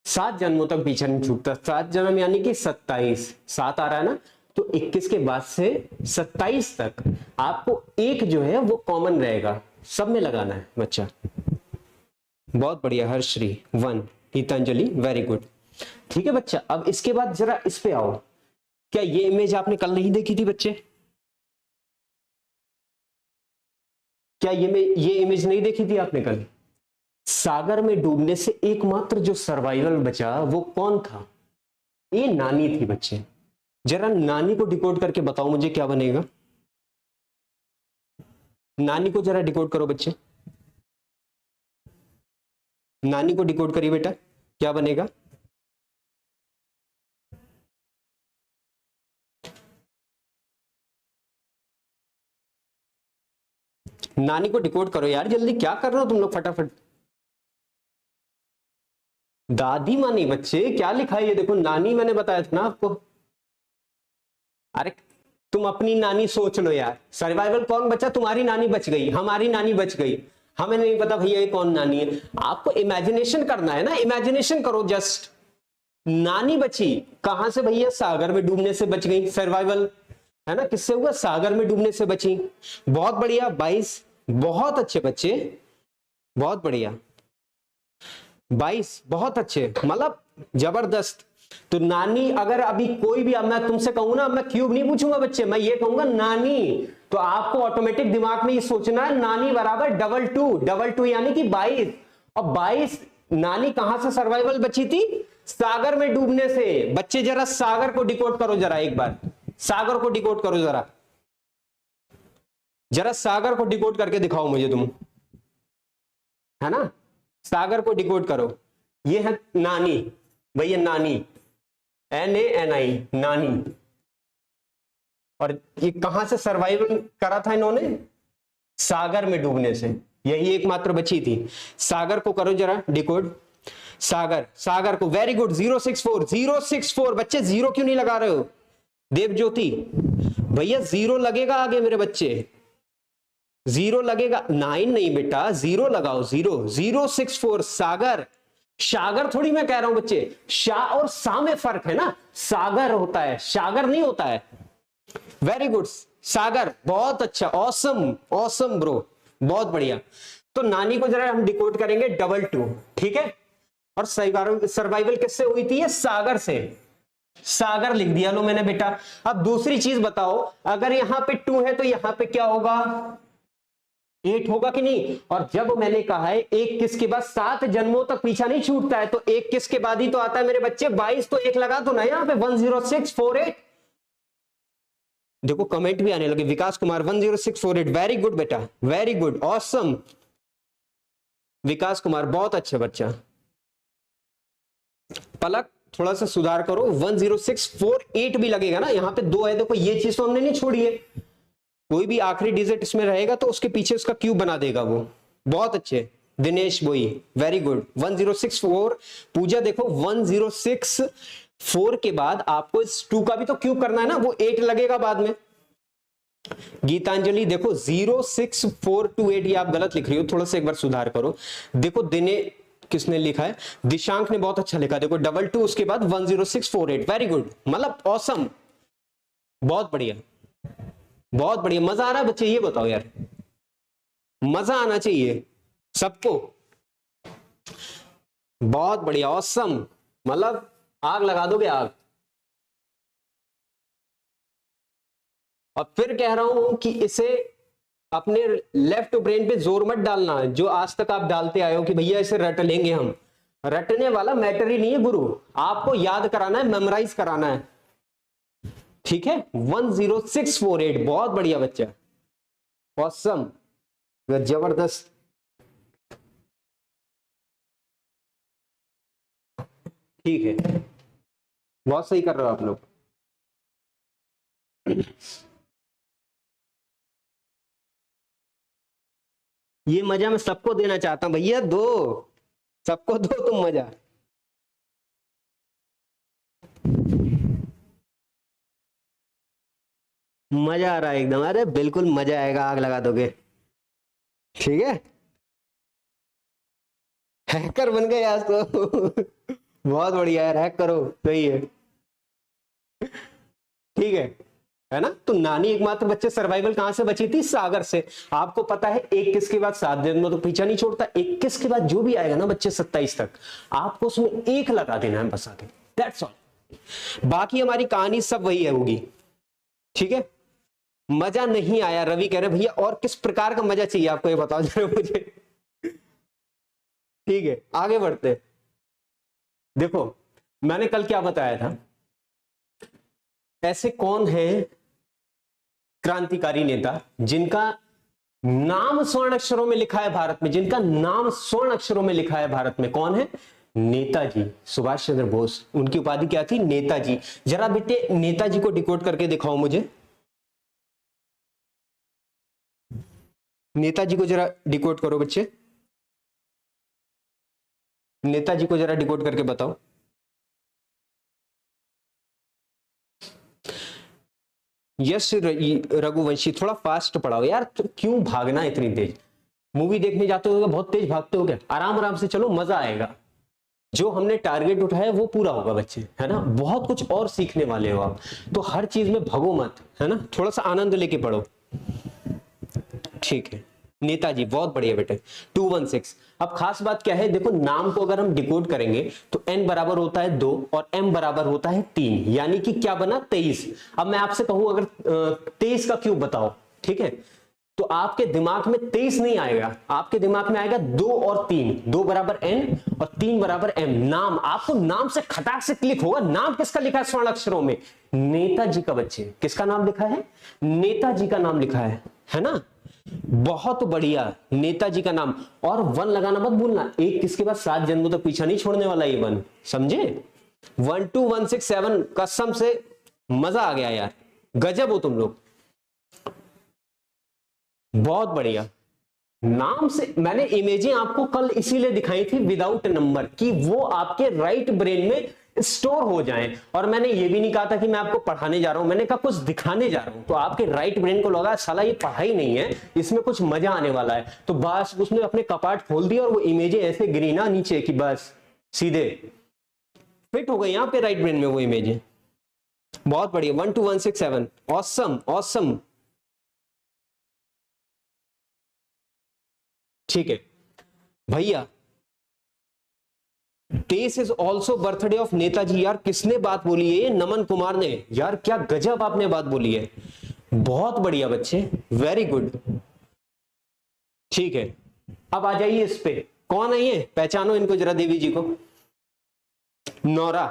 7 जन्मों तक पीछा नहीं छूटता। 7 जन्म यानी कि 27, 7 आ रहा है ना, तो 21 के बाद से 27 तक आपको एक जो है वो कॉमन रहेगा, सब में लगाना है बच्चा। बहुत बढ़िया हर्षश्री, 1, गीतांजलि, वेरी गुड। ठीक है बच्चा, अब इसके बाद जरा इस पे आओ। क्या ये इमेज आपने कल नहीं देखी थी बच्चे? क्या ये इमेज नहीं देखी थी आपने कल? सागर में डूबने से एकमात्र जो सर्वाइवल बचा वो कौन था? ये नानी थी बच्चे। जरा नानी को डिकोड करके बताओ मुझे क्या बनेगा। नानी को जरा डिकोड करो बच्चे, नानी को डिकोड करिए बेटा, क्या बनेगा? नानी को डिकोड करो यार जल्दी, क्या कर रहे हो तुम लोग फटाफट। दादी माँ नहीं बच्चे, क्या लिखा है ये देखो, नानी मैंने बताया था ना आपको। अरे तुम अपनी नानी सोच लो यार। सर्वाइवल कौन बचा? तुम्हारी नानी बच गई, हमारी नानी बच गई, हमें नहीं पता भैया ये कौन नानी है। आपको इमेजिनेशन करना है ना, इमेजिनेशन करो जस्ट। नानी बची कहां से भैया? सागर में डूबने से बच गई। सर्वाइवल है ना, किससे हुआ? सागर में डूबने से बची। बहुत बढ़िया 22, बहुत अच्छे बच्चे, बहुत बढ़िया 22, बहुत अच्छे, मतलब जबरदस्त। तो नानी, अगर अभी कोई भी, अब मैं तुमसे कहूं ना, मैं क्यूब नहीं पूछूंगा बच्चे, मैं ये कहूंगा नानी, तो आपको ऑटोमेटिक दिमाग में ये सोचना है नानी बराबर डबल टू यानी कि 22। और 22 नानी कहां से सर्वाइवल बची थी? सागर में डूबने से। बच्चे जरा सागर को डिकोड करो, जरा एक बार सागर को डिकोड करो, जरा सागर को डिकोड करके दिखाओ मुझे तुम, है ना। सागर को डिकोड करो। ये है नानी भैया, नानी, NANI, नानी। और ये कहां से सर्वाइवल करा था इन्होंने? सागर में डूबने से। यही एकमात्र बची थी। सागर को करो जरा डिकोड। सागर को, वेरी गुड, 064 बच्चे, 0 क्यों नहीं लगा रहे हो? देवज्योति भैया 0 लगेगा आगे मेरे बच्चे, 0 लगेगा, 9 नहीं बेटा, 0 लगाओ, 064 सागर थोड़ी मैं कह रहा हूं बच्चे, शाह और सा में फर्क है ना। सागर होता है, सागर नहीं होता है। वेरी गुड सागर, बहुत अच्छा, ऑसम ब्रो, बहुत बढ़िया। तो नानी को जरा हम डिकोड करेंगे 22, ठीक है। और सर्वाइवल किससे हुई थी? ये सागर से। सागर लिख दिया लो मैंने बेटा। अब दूसरी चीज बताओ, अगर यहां पे 2 है तो यहां पे क्या होगा? 8 होगा कि नहीं? और जब मैंने कहा है 21 के बाद 7 जन्मों तक पीछा नहीं छूटता है, तो 21 के बाद ही तो आता है मेरे बच्चे 22, तो 1 लगा दो ना यहां पे, 10648। देखो कमेंट भी आने लगे, विकास कुमार 10648, वेरी गुड बेटा, वेरी गुड, ऑसम। विकास कुमार, बहुत अच्छा बच्चा। पलक थोड़ा सा सुधार करो, 10648 भी लगेगा ना, यहाँ पे 2 है, देखो ये चीज तो हमने नहीं छोड़ी है, कोई भी आखिरी डिजिट इसमें रहेगा तो उसके पीछे उसका क्यूब बना देगा वो। बहुत अच्छे दिनेश बोई, वेरी गुड। 1064 पूजा, देखो 1064 के बाद आपको इस 2 का भी तो क्यूब करना है ना, वो 8 लगेगा बाद में। गीतांजलि देखो 06428, ये आप गलत लिख रही हो, थोड़ा सा एक बार सुधार करो। देखो दिने किसने लिखा है, दिशांक ने बहुत अच्छा लिखा, देखो 22 उसके बाद 10648, वेरी गुड, मतलब ऑसम, बहुत बढ़िया, बहुत बढ़िया। मजा आ रहा है बच्चे, ये बताओ यार, मजा आना चाहिए सबको, बहुत बढ़िया, ऑसम, मतलब आग लगा दोगे आग। और फिर कह रहा हूं कि इसे अपने लेफ्ट ब्रेन पे जोर मत डालना, जो आज तक आप डालते आए हो कि भैया इसे रट लेंगे हम, रटने वाला मैटर ही नहीं है गुरु, आपको याद कराना है, मेमोराइज कराना है, ठीक है। 10648, बहुत बढ़िया बच्चा, ऑसम, जबरदस्त। ठीक है, बहुत सही कर रहे हो आप लोग। ये मजा मैं सबको देना चाहता हूं भैया, दो सबको दो तुम मजा। मजा आ रहा है एकदम, अरे बिल्कुल मजा आएगा, आग लगा दोगे, ठीक है। हैकर बन गए आज तो बहुत बढ़िया यार, हैक करो, सही है, ठीक है ना। तो नानी एकमात्र बच्चे सर्वाइवल कहां से बची थी, सागर से। आपको पता है 21 के बाद 7 जन्मों तो पीछा नहीं छोड़ता, 21 के बाद जो भी आएगा ना बच्चे 27 तक, आपको उसमें 1 लगा देना है बस आगे, दैट्स ऑल। बाकी हमारी कहानी सब वही है होगी, ठीक है। मजा नहीं आया, रवि कह रहे भैया और किस प्रकार का मजा चाहिए आपको, ये बताओ जरा मुझे, ठीक है। आगे बढ़ते, देखो मैंने कल क्या बताया था, ऐसे कौन है क्रांतिकारी नेता जिनका नाम स्वर्ण अक्षरों में लिखा है भारत में, जिनका नाम स्वर्ण अक्षरों में लिखा है भारत में, कौन है, नेताजी सुभाष चंद्र बोस। उनकी उपाधि क्या थी, नेताजी। जरा बेटे नेताजी को डिकोड करके दिखाओ मुझे, नेताजी को जरा डिकोड करो बच्चे, नेताजी को जरा डिकोड करके बताओ। यस रघुवंशी, थोड़ा फास्ट पढ़ाओ यार, तो क्यों भागना इतनी तेज, मूवी देखने जाते हो बहुत तेज भागते हो क्या, आराम आराम से चलो, मजा आएगा। जो हमने टारगेट उठाया वो पूरा होगा बच्चे, है ना, बहुत कुछ और सीखने वाले हो आप, तो हर चीज में भगो मत, है ना, थोड़ा सा आनंद लेके पढ़ो, ठीक है। नेताजी बहुत बढ़िया बेटे। 216, अब खास बात क्या है, देखो नाम को अगर हम डिकोड करेंगे तो n बराबर होता है 2 और m बराबर होता है 3, यानी कि क्या बना 23। अब मैं आपसे कहूं अगर 23 का क्यूब बताओ, ठीक है, तो आपके दिमाग में 23 नहीं आएगा, आपके दिमाग में आएगा 2 और 3, 2 बराबर n और 3 बराबर m। नाम, आपको नाम से खटाक से क्लिक होगा, नाम किसका लिखा है स्वर्ण अक्षरों में, नेताजी का। बच्चे किसका नाम लिखा है, नेताजी का नाम लिखा है ना, बहुत बढ़िया, नेताजी का नाम। और 1 लगाना मत भूलना, एक किसके बाद 7 जन्मों तक पीछा नहीं छोड़ने वाला ये 1, समझे। 12167, कसम से मजा आ गया यार, गजब हो तुम लोग, बहुत बढ़िया। नाम से मैंने इमेजें आपको कल इसीलिए दिखाई थी विदाउट नंबर, कि वो आपके राइट ब्रेन में स्टोर हो जाएं। और मैंने ये भी नहीं कहा था कि मैं आपको पढ़ाने जा रहा हूं, मैंने कहा कुछ दिखाने जा रहा हूं, तो आपके राइट ब्रेन को लगा साला ये पढ़ाई नहीं है, इसमें कुछ मजा आने वाला है, तो बस उसने अपने कपाट खोल दिया और वो इमेजें ऐसे गिरी ना नीचे कि बस सीधे फिट हो गई यहाँ पे राइट ब्रेन में वो इमेजें। बहुत बढ़िया, 12167, ऑसम ऑसम, ठीक है भैया। 23 is also birthday of Netaji. यार किसने बात बोली है, नमन कुमार ने, यार क्या गजब आपने बात बोली है, बहुत बढ़िया बच्चे, वेरी गुड, ठीक है। अब आ जाइए इस पे, कौन है ये, पहचानो इनको जरा, देवी जी को, नौरा,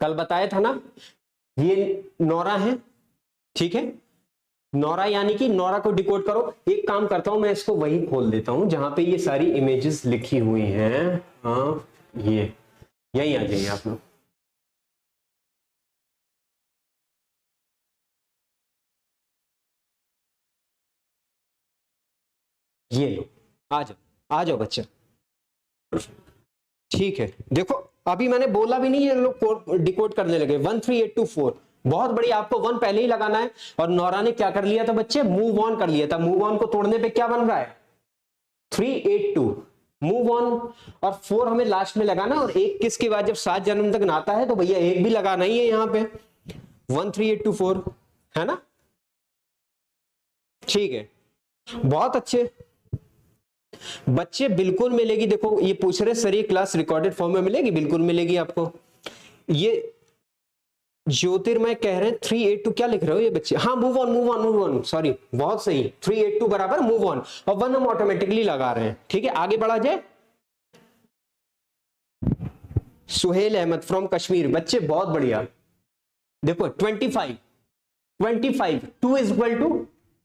कल बताया था ना, ये नौरा है, ठीक है, नोरा यानी कि नोरा को डिकोड करो। एक काम करता हूं, मैं इसको वही खोल देता हूं जहां पे ये सारी इमेजेस लिखी हुई हैं। हाँ, ये यही आ जाइए आप लोग। ये लो, आ जाओ, आ जाओ बच्चा। ठीक है, देखो अभी मैंने बोला भी नहीं, ये लोग डिकोड करने लगे। 13824, बहुत बढ़िया। आपको 1 पहले ही लगाना है। और नोरा ने क्या कर लिया था बच्चे, मूव ऑन कर लिया था। मूव ऑन को तोड़ने पे क्या बन रहा है, 382। मूव ऑन और 4 हमें लास्ट में लगाना, और 1 किसके बाद जब 7 जन्म तक नाता है तो भैया 1 भी लगाना ही है यहां पे। 13824 है ना, ठीक है, बहुत अच्छे बच्चे। बिल्कुल मिलेगी। देखो ये पूछ रहे सर ये क्लास रिकॉर्डेड फॉर्म में मिलेगी, बिल्कुल मिलेगी आपको। ये ज्योतिर्मय कह रहे हैं 382 क्या लिख रहे हो ये बच्चे, हाँ move on move on move on, sorry बहुत सही, 382 बराबर मूव ऑन, और 1 हम ऑटोमेटिकली लगा रहे हैं। ठीक है, आगे बढ़ा जाए। सुहेल अहमद फ्रॉम कश्मीर, बच्चे बहुत बढ़िया। देखो 25 2 is equal to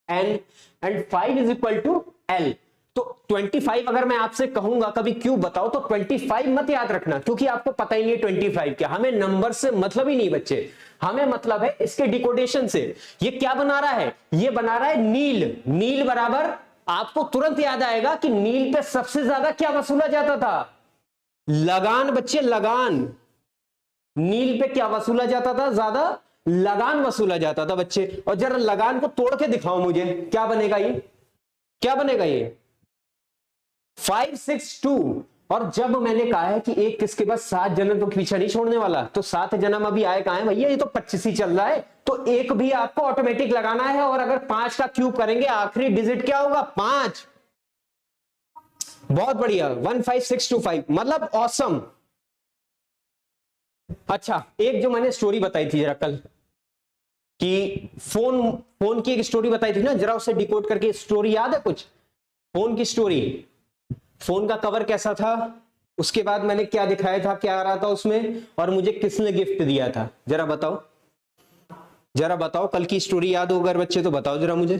n and 5 is equal to l। तो 25 अगर मैं आपसे कहूंगा कभी क्यों बताओ, तो 25 मत याद रखना, क्योंकि आपको पता ही नहीं है 25 क्या। हमें नंबर से मतलब ही नहीं बच्चे, हमें मतलब है इसके डिकोडेशन से। ये क्या बना रहा है, ये बना रहा है नील। नील बराबर, आपको तुरंत याद आएगा कि नील पे सबसे ज्यादा क्या वसूला जाता था, लगान बच्चे, लगान। नील पे क्या वसूला जाता था ज्यादा, लगान वसूला जाता था बच्चे। और जरा लगान को तोड़ के दिखाओ मुझे, क्या बनेगा ये, क्या बनेगा ये 562। और जब मैंने कहा है कि एक किसके बाद 7 जन्म तो पीछा नहीं छोड़ने वाला, तो 7 जन्म अभी आए कहां है भैया, ये तो 25 ही चल रहा है, तो एक भी आपको ऑटोमेटिक लगाना है। और अगर 5 का क्यूब करेंगे आखिरी डिजिट क्या होगा, 5। बहुत बढ़िया, 15625 मतलब ऑसम। अच्छा, एक जो मैंने स्टोरी बताई थी जरा कल कि फोन की एक स्टोरी बताई थी ना, जरा उसे डिकोड करके, स्टोरी याद है कुछ, फोन की स्टोरी। फोन का कवर कैसा था, उसके बाद मैंने क्या दिखाया था, क्या आ रहा था उसमें, और मुझे किसने गिफ्ट दिया था, जरा बताओ, जरा बताओ। कल की स्टोरी याद हो अगर बच्चे तो बताओ जरा मुझे।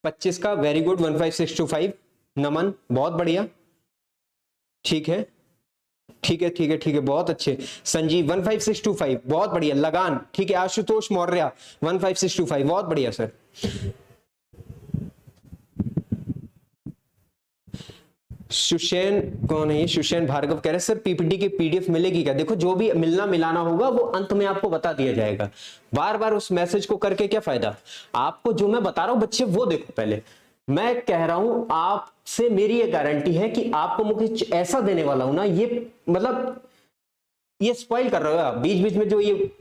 25 का, वेरी गुड, 15625 नमन, बहुत बढ़िया। ठीक है ठीक है ठीक है ठीक है, बहुत अच्छे। संजीव 15625 बहुत बढ़िया। लगान, ठीक है। आशुतोष मौर्य 15625 बहुत बढ़िया सर। सुशैन कौन है ये, सुशैन भार्गव कह रहे सर पीपीटी की पीडीएफ मिलेगी क्या। देखो जो भी मिलना मिलाना होगा वो अंत में आपको बता दिया जाएगा। बार बार उस मैसेज को करके क्या फायदा, आपको जो मैं बता रहा हूं बच्चे वो देखो पहले। मैं कह रहा हूं आपसे, मेरी ये गारंटी है कि आपको मुझे ऐसा देने वाला हूं ना, ये मतलब ये स्पॉइल कर रहे हो आप, बीच बीच में जो ये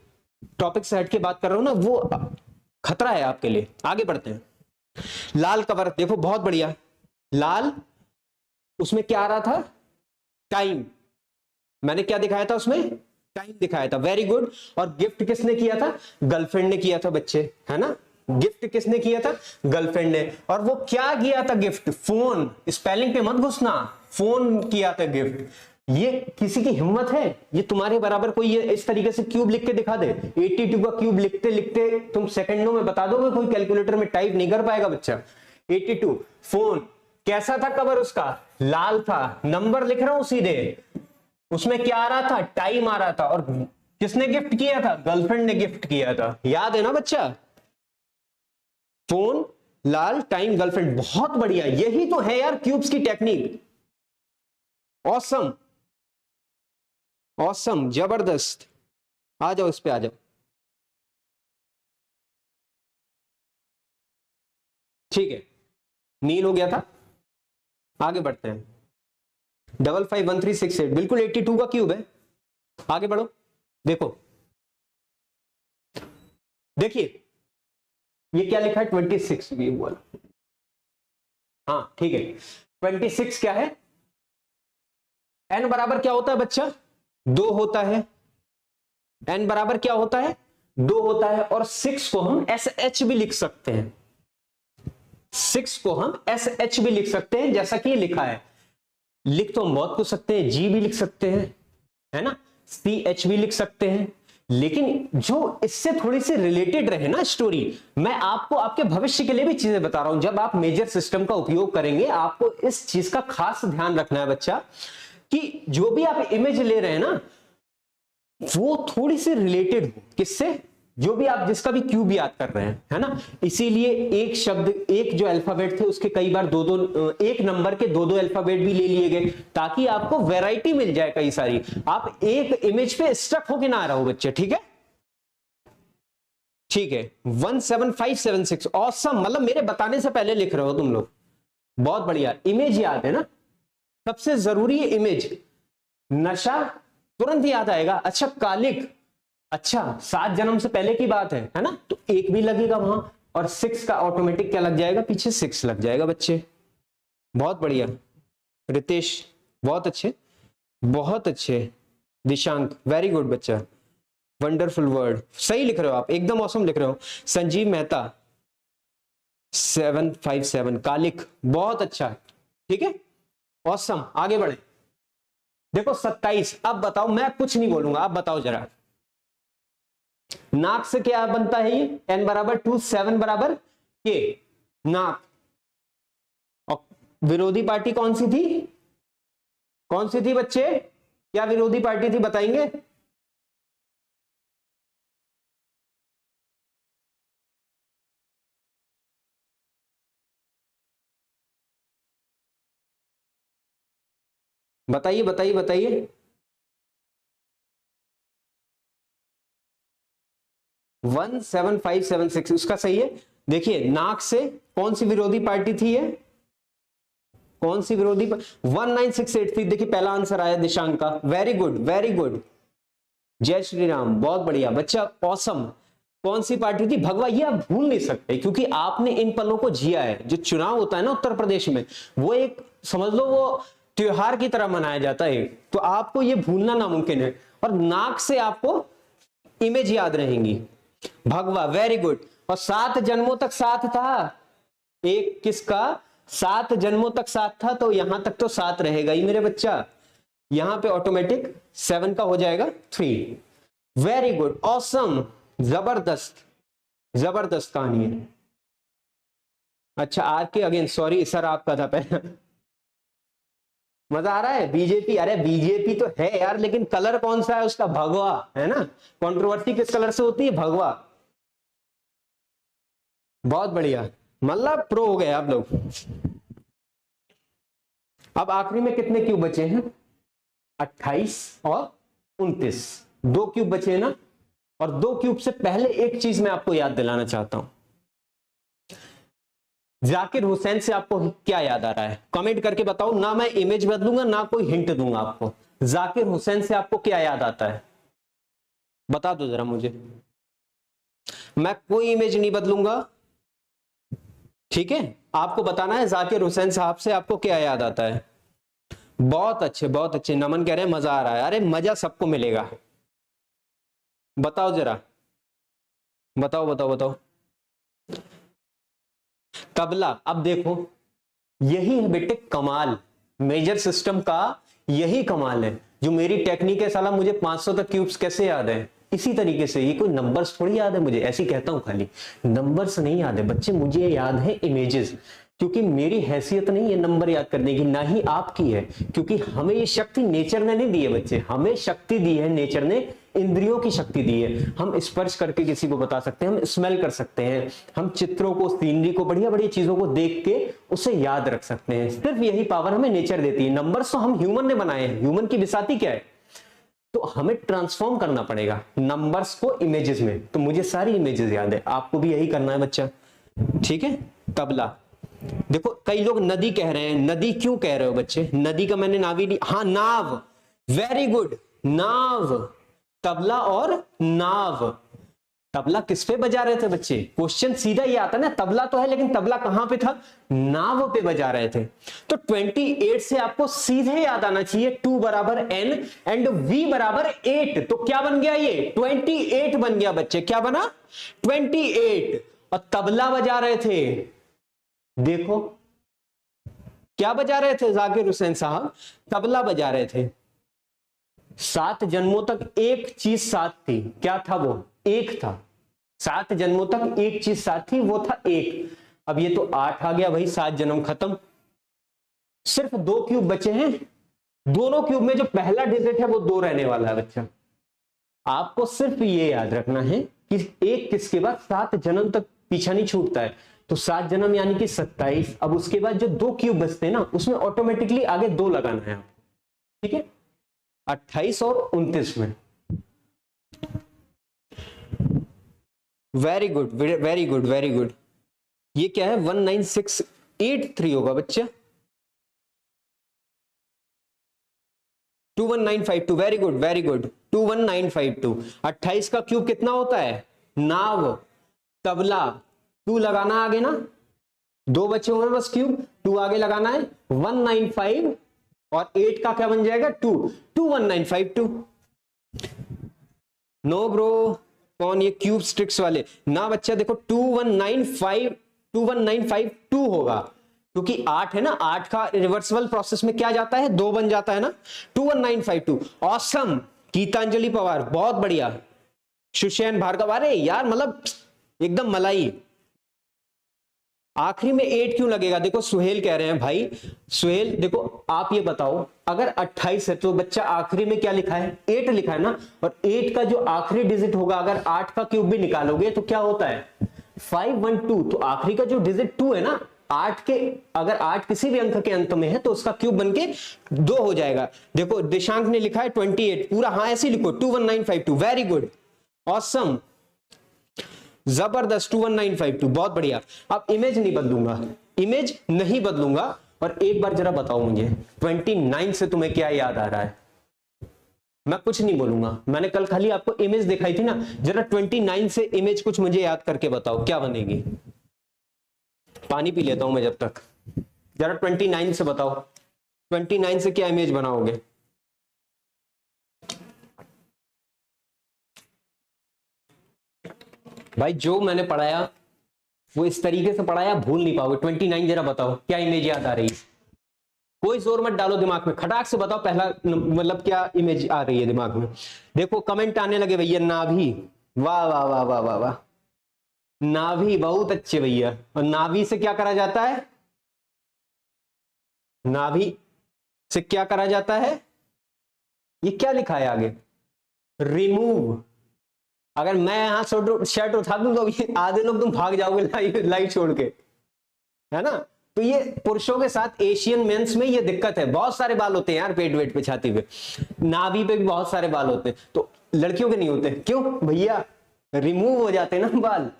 टॉपिक से हट के बात कर रहा हूं ना, वो खतरा है आपके लिए। आगे बढ़ते हैं। लाल कवर देखो बहुत बढ़िया, लाल, उसमें क्या आ रहा था, टाइम। मैंने क्या दिखाया था उसमें, टाइम दिखाया था, वेरी गुड। और गिफ्ट किसने किया था, गर्लफ्रेंड ने किया था बच्चे, है ना। गिफ्ट किसने किया था, गर्लफ्रेंड ने। और वो क्या किया था गिफ्ट, फोन। स्पेलिंग पे मत घुसना, फोन किया था गिफ्ट। ये किसी की हिम्मत है, ये तुम्हारे बराबर कोई ये इस तरीके से क्यूब लिख के दिखा दे। 82 का क्यूब लिखते लिखते तुम सेकंडों में बता दोगे, कोई कैलकुलेटर में टाइप नहीं कर पाएगा बच्चा। 82 फोन, कैसा था कवर उसका, लाल था। नंबर लिख रहा हूं सीधे, उसमें क्या आ रहा था, टाइम आ रहा था। और किसने गिफ्ट किया था, गर्लफ्रेंड ने गिफ्ट किया था। याद है ना बच्चा, फोन, लाल, टाइम, गर्लफ्रेंड। बहुत बढ़िया, यही तो है यार क्यूब्स की टेक्निक। ऑसम ऑसम, जबरदस्त। आ जाओ इस पे, आ जाओ। ठीक है, नील हो गया था। आगे बढ़ते हैं। 551368 बिल्कुल 82 का क्यूब है। आगे बढ़ो, देखो देखिए ये क्या लिखा है, 26 भी हुआ। हाँ ठीक है, 26 क्या है, n बराबर क्या होता है बच्चा, 2 होता है। n बराबर क्या होता है, 2 होता है। और 6 को हम SH भी लिख सकते हैं, 6 को हम SH भी लिख सकते हैं, जैसा कि लिखा है। लिख तो हम बहुत कुछ सकते हैं, G भी लिख सकते हैं, है ना, CH भी लिख सकते हैं, लेकिन जो इससे थोड़ी सी रिलेटेड रहे ना स्टोरी, मैं आपको आपके भविष्य के लिए भी चीजें बता रहा हूं। जब आप मेजर सिस्टम का उपयोग करेंगे, आपको इस चीज का खास ध्यान रखना है बच्चा, कि जो भी आप इमेज ले रहे हैं ना, वो थोड़ी सी रिलेटेड हो किससे, जो भी आप जिसका भी क्यूब याद कर रहे हैं, है ना। इसीलिए एक शब्द, एक जो अल्फाबेट थे उसके कई बार दो दो, एक नंबर के दो दो अल्फाबेट भी ले लिए गए, ताकि आपको वैरायटी मिल जाए कई सारी, आप एक इमेज पे स्टक होके ना रहो बच्चे, ठीक है। ठीक है, 17576 ऑसम, मतलब मेरे बताने से पहले लिख रहे हो तुम लोग, बहुत बढ़िया। इमेज याद है ना, सबसे जरूरी है इमेज। नशा तुरंत याद आएगा। अच्छा, कालिक, अच्छा 7 जन्म से पहले की बात है ना, तो एक भी लगेगा वहां, और 6 का ऑटोमेटिक क्या लग जाएगा, पीछे 6 लग जाएगा बच्चे। बहुत बढ़िया रितेश, बहुत अच्छे, बहुत अच्छे। दिशांक, वेरी गुड बच्चा, वंडरफुल वर्ड, सही लिख रहे हो आप, एकदम ऑसम लिख रहे हो। संजीव मेहता 757, कालिक, बहुत अच्छा, ठीक है, ऑसम। आगे बढ़े, देखो 27। अब बताओ, मैं कुछ नहीं बोलूंगा, आप बताओ जरा, नाक से क्या बनता है ये, n बराबर 2 7 बराबर k, नाक। और विरोधी पार्टी कौन सी थी, कौन सी थी बच्चे, क्या विरोधी पार्टी थी, बताएंगे। बताइए बताइए बताइए। 17576 उसका सही है। देखिए, नाक से कौन सी विरोधी पार्टी थी ये, कौन सी विरोधी 19683, देखिए पहला आंसर आया दिशांक का, वेरी गुड वेरी गुड, जय श्री राम, बहुत बढ़िया बच्चा, ऑसम। कौन सी पार्टी थी, भगवा, ये आप भूल नहीं सकते, क्योंकि आपने इन पलों को जिया है। जो चुनाव होता है ना उत्तर प्रदेश में, वो एक समझ लो वो त्योहार की तरह मनाया जाता है, तो आपको ये भूलना नामुमकिन है। और नाक से आपको इमेज याद रहेंगी, भगवा, वेरी गुड। और 7 जन्मों तक साथ था, एक किसका, 7 जन्मों तक साथ था, तो यहां तक तो 7 रहेगा ही मेरे बच्चा, यहां पे ऑटोमेटिक 7 का हो जाएगा 3। वेरी गुड, ऑसम, जबरदस्त, जबरदस्त कहानी है। अच्छा, आर के अगेन, सॉरी सर आपका था पहले। मजा आ रहा है, बीजेपी, अरे बीजेपी तो है यार, लेकिन कलर कौन सा है उसका, भगवा, है ना। कंट्रोवर्सी किस कलर से होती है, भगवा। बहुत बढ़िया, मतलब प्रो हो गए आप लोग। अब आखिरी में कितने क्यूब बचे हैं, 28 और 29, 2 क्यूब बचे हैं ना। और 2 क्यूब से पहले एक चीज मैं आपको याद दिलाना चाहता हूं। जाकिर हुसैन से आपको क्या याद आ रहा है, कमेंट करके बताओ ना, मैं इमेज बदलूंगा ना कोई हिंट दूंगा आपको। जाकिर हुसैन से आपको क्या याद आता है, बता दो जरा मुझे। मैं कोई इमेज नहीं बदलूंगा, ठीक है, आपको बताना है जाकिर हुसैन साहब से आपको क्या याद आता है। बहुत अच्छे बहुत अच्छे, नमन कह रहे हैं मजा आ रहा है, अरे मजा सबको मिलेगा, बताओ जरा, बताओ बताओ बताओ। तबला, अब देखो यही है बेटे कमाल, मेजर सिस्टम का यही कमाल है। जो मेरी टेक्निक है साला, मुझे 500 तक क्यूब्स कैसे याद है, इसी तरीके से। ये कोई नंबर्स थोड़ी याद है मुझे, ऐसे ही कहता हूं खाली, नंबर्स नहीं याद है बच्चे, मुझे याद है इमेजेस, क्योंकि मेरी हैसियत नहीं है नंबर याद करने की, ना ही आपकी है, क्योंकि हमें ये शक्ति नेचर ने नहीं दी है बच्चे, हमें शक्ति दी है नेचर ने, इंद्रियों की शक्ति दी है। हम स्पर्श करके किसी को बता सकते हैं, हम स्मेल कर सकते हैं, हम चित्रों को, सीनरी को, बढ़िया बढ़िया चीजों को देख के उसे याद रख सकते हैं। सिर्फ यही पावर हमें नेचर देती है। नंबर्स तो हम ह्यूमन ने बनाए हैं, ह्यूमन की बिसाती क्या है, तो हमें ट्रांसफॉर्म करना पड़ेगा नंबर्स को इमेजेस में। तो मुझे सारी इमेजेस याद है, आपको भी यही करना है बच्चा, ठीक है। तबला, देखो कई लोग नदी कह रहे हैं, नदी क्यों कह रहे हो बच्चे, नदी का मैंने नाव ही नहीं, हाँ नाव, वेरी गुड, नाव, तबला और नाव। तबला किस पे बजा रहे थे बच्चे, क्वेश्चन सीधा ये आता ना, तबला तो है लेकिन तबला कहां पे था, नाव पे बजा रहे थे। तो 28 से आपको सीधे याद आना चाहिए 2 बराबर n एंड v बराबर 8, तो क्या बन गया ये 28 बन गया बच्चे, क्या बना 28। और तबला बजा रहे थे, देखो क्या बजा रहे थे जाकिर हुसैन साहब, तबला बजा रहे थे। 7 जन्मों तक एक चीज साथ थी, क्या था वो? एक था। 7 जन्मों तक एक चीज साथ थी, वो था एक। अब ये तो 8 आ गया भाई, 7 जन्म खत्म। सिर्फ 2 क्यूब बचे हैं। दोनों क्यूब में जो पहला डिजिट है वो 2 रहने वाला है बच्चा। आपको सिर्फ ये याद रखना है कि एक किसके बाद 7 जन्म तक पीछा नहीं छूटता है। तो 7 जन्म यानी कि 27। अब उसके बाद जो 2 क्यूब बचते हैं ना, उसमें ऑटोमेटिकली आगे 2 लगाना है आपको, ठीक है? 28 और 29 में। Very good, very good, very good. ये क्या है? 19683 होगा बच्चा। 21952, वेरी गुड, वेरी गुड। 21952। 28 का क्यूब कितना होता है? नाव, तबला। 2 लगाना आगे ना, 2 बचे हुए बस क्यूब, 2 आगे लगाना है। 195 और 8 का क्या बन जाएगा? 2। 21952। नो ब्रो, कौन ये क्यूब स्ट्रिक्स वाले? ना बच्चा, देखो 21952 होगा, क्योंकि 8 है ना, 8 का रिवर्सिबल प्रोसेस में क्या जाता है? 2 बन जाता है ना। 21952। ऑसम। गीतांजलि पवार, बहुत बढ़िया। सुशैन भार्गव, अरे यार मतलब एकदम मलाई। आखिरी में 8 क्यों लगेगा? देखो सुहेल कह रहे हैं भाई। सुहेल देखो, आप ये बताओ, अगर 28 है तो बच्चा आखिरी में क्या लिखा है? 8 लिखा है ना। और 8 का जो आखिरी डिजिट होगा, अगर 8 का क्यूब भी निकालोगे तो क्या होता है? 512। तो आखिरी का जो डिजिट 2 है ना, 8 के, अगर 8 किसी भी अंक के अंत में है तो उसका क्यूब बनके 2 हो जाएगा। देखो दिशांक ने लिखा है 28 पूरा, हाँ ऐसे लिखो 21952। वेरी गुड, ऑसम, जबरदस्त। 21952, बहुत बढ़िया। अब इमेज नहीं बदलूंगा, इमेज नहीं बदलूंगा। और एक बार जरा बताओ मुझे 29 से तुम्हें क्या याद आ रहा है? मैं कुछ नहीं बोलूंगा, मैंने कल खाली आपको इमेज दिखाई थी ना। जरा 29 से इमेज कुछ मुझे याद करके बताओ, क्या बनेगी? पानी पी लेता हूं मैं जब तक। जरा 29 से बताओ, 29 से क्या इमेज बनाओगे? भाई जो मैंने पढ़ाया वो इस तरीके से पढ़ाया, भूल नहीं पाओगे। 29 जरा बताओ क्या इमेज याद आ रही है? कोई जोर मत डालो दिमाग में, खटाक से बताओ पहला मतलब क्या इमेज आ रही है दिमाग में। देखो कमेंट आने लगे भैया। नाभि, वाह वाह वाह वाह वाह वाह। नाभि, बहुत अच्छे भैया। और नाभि से क्या करा जाता है? नाभि से क्या करा जाता है? ये क्या लिखा है आगे? रिमूव। अगर मैं यहां शर्ट उठा दूं तो ये आधे लोग तुम भाग जाओगे लाइव छोड़ के, है ना? तो ये पुरुषों के साथ एशियन मेंस में ये दिक्कत है, बहुत सारे बाल होते हैं यार पेट वेट पे, छाती पे, नाभि पे भी बहुत सारे बाल होते हैं। तो लड़कियों के नहीं होते, क्यों भैया? रिमूव हो जाते हैं ना बाल।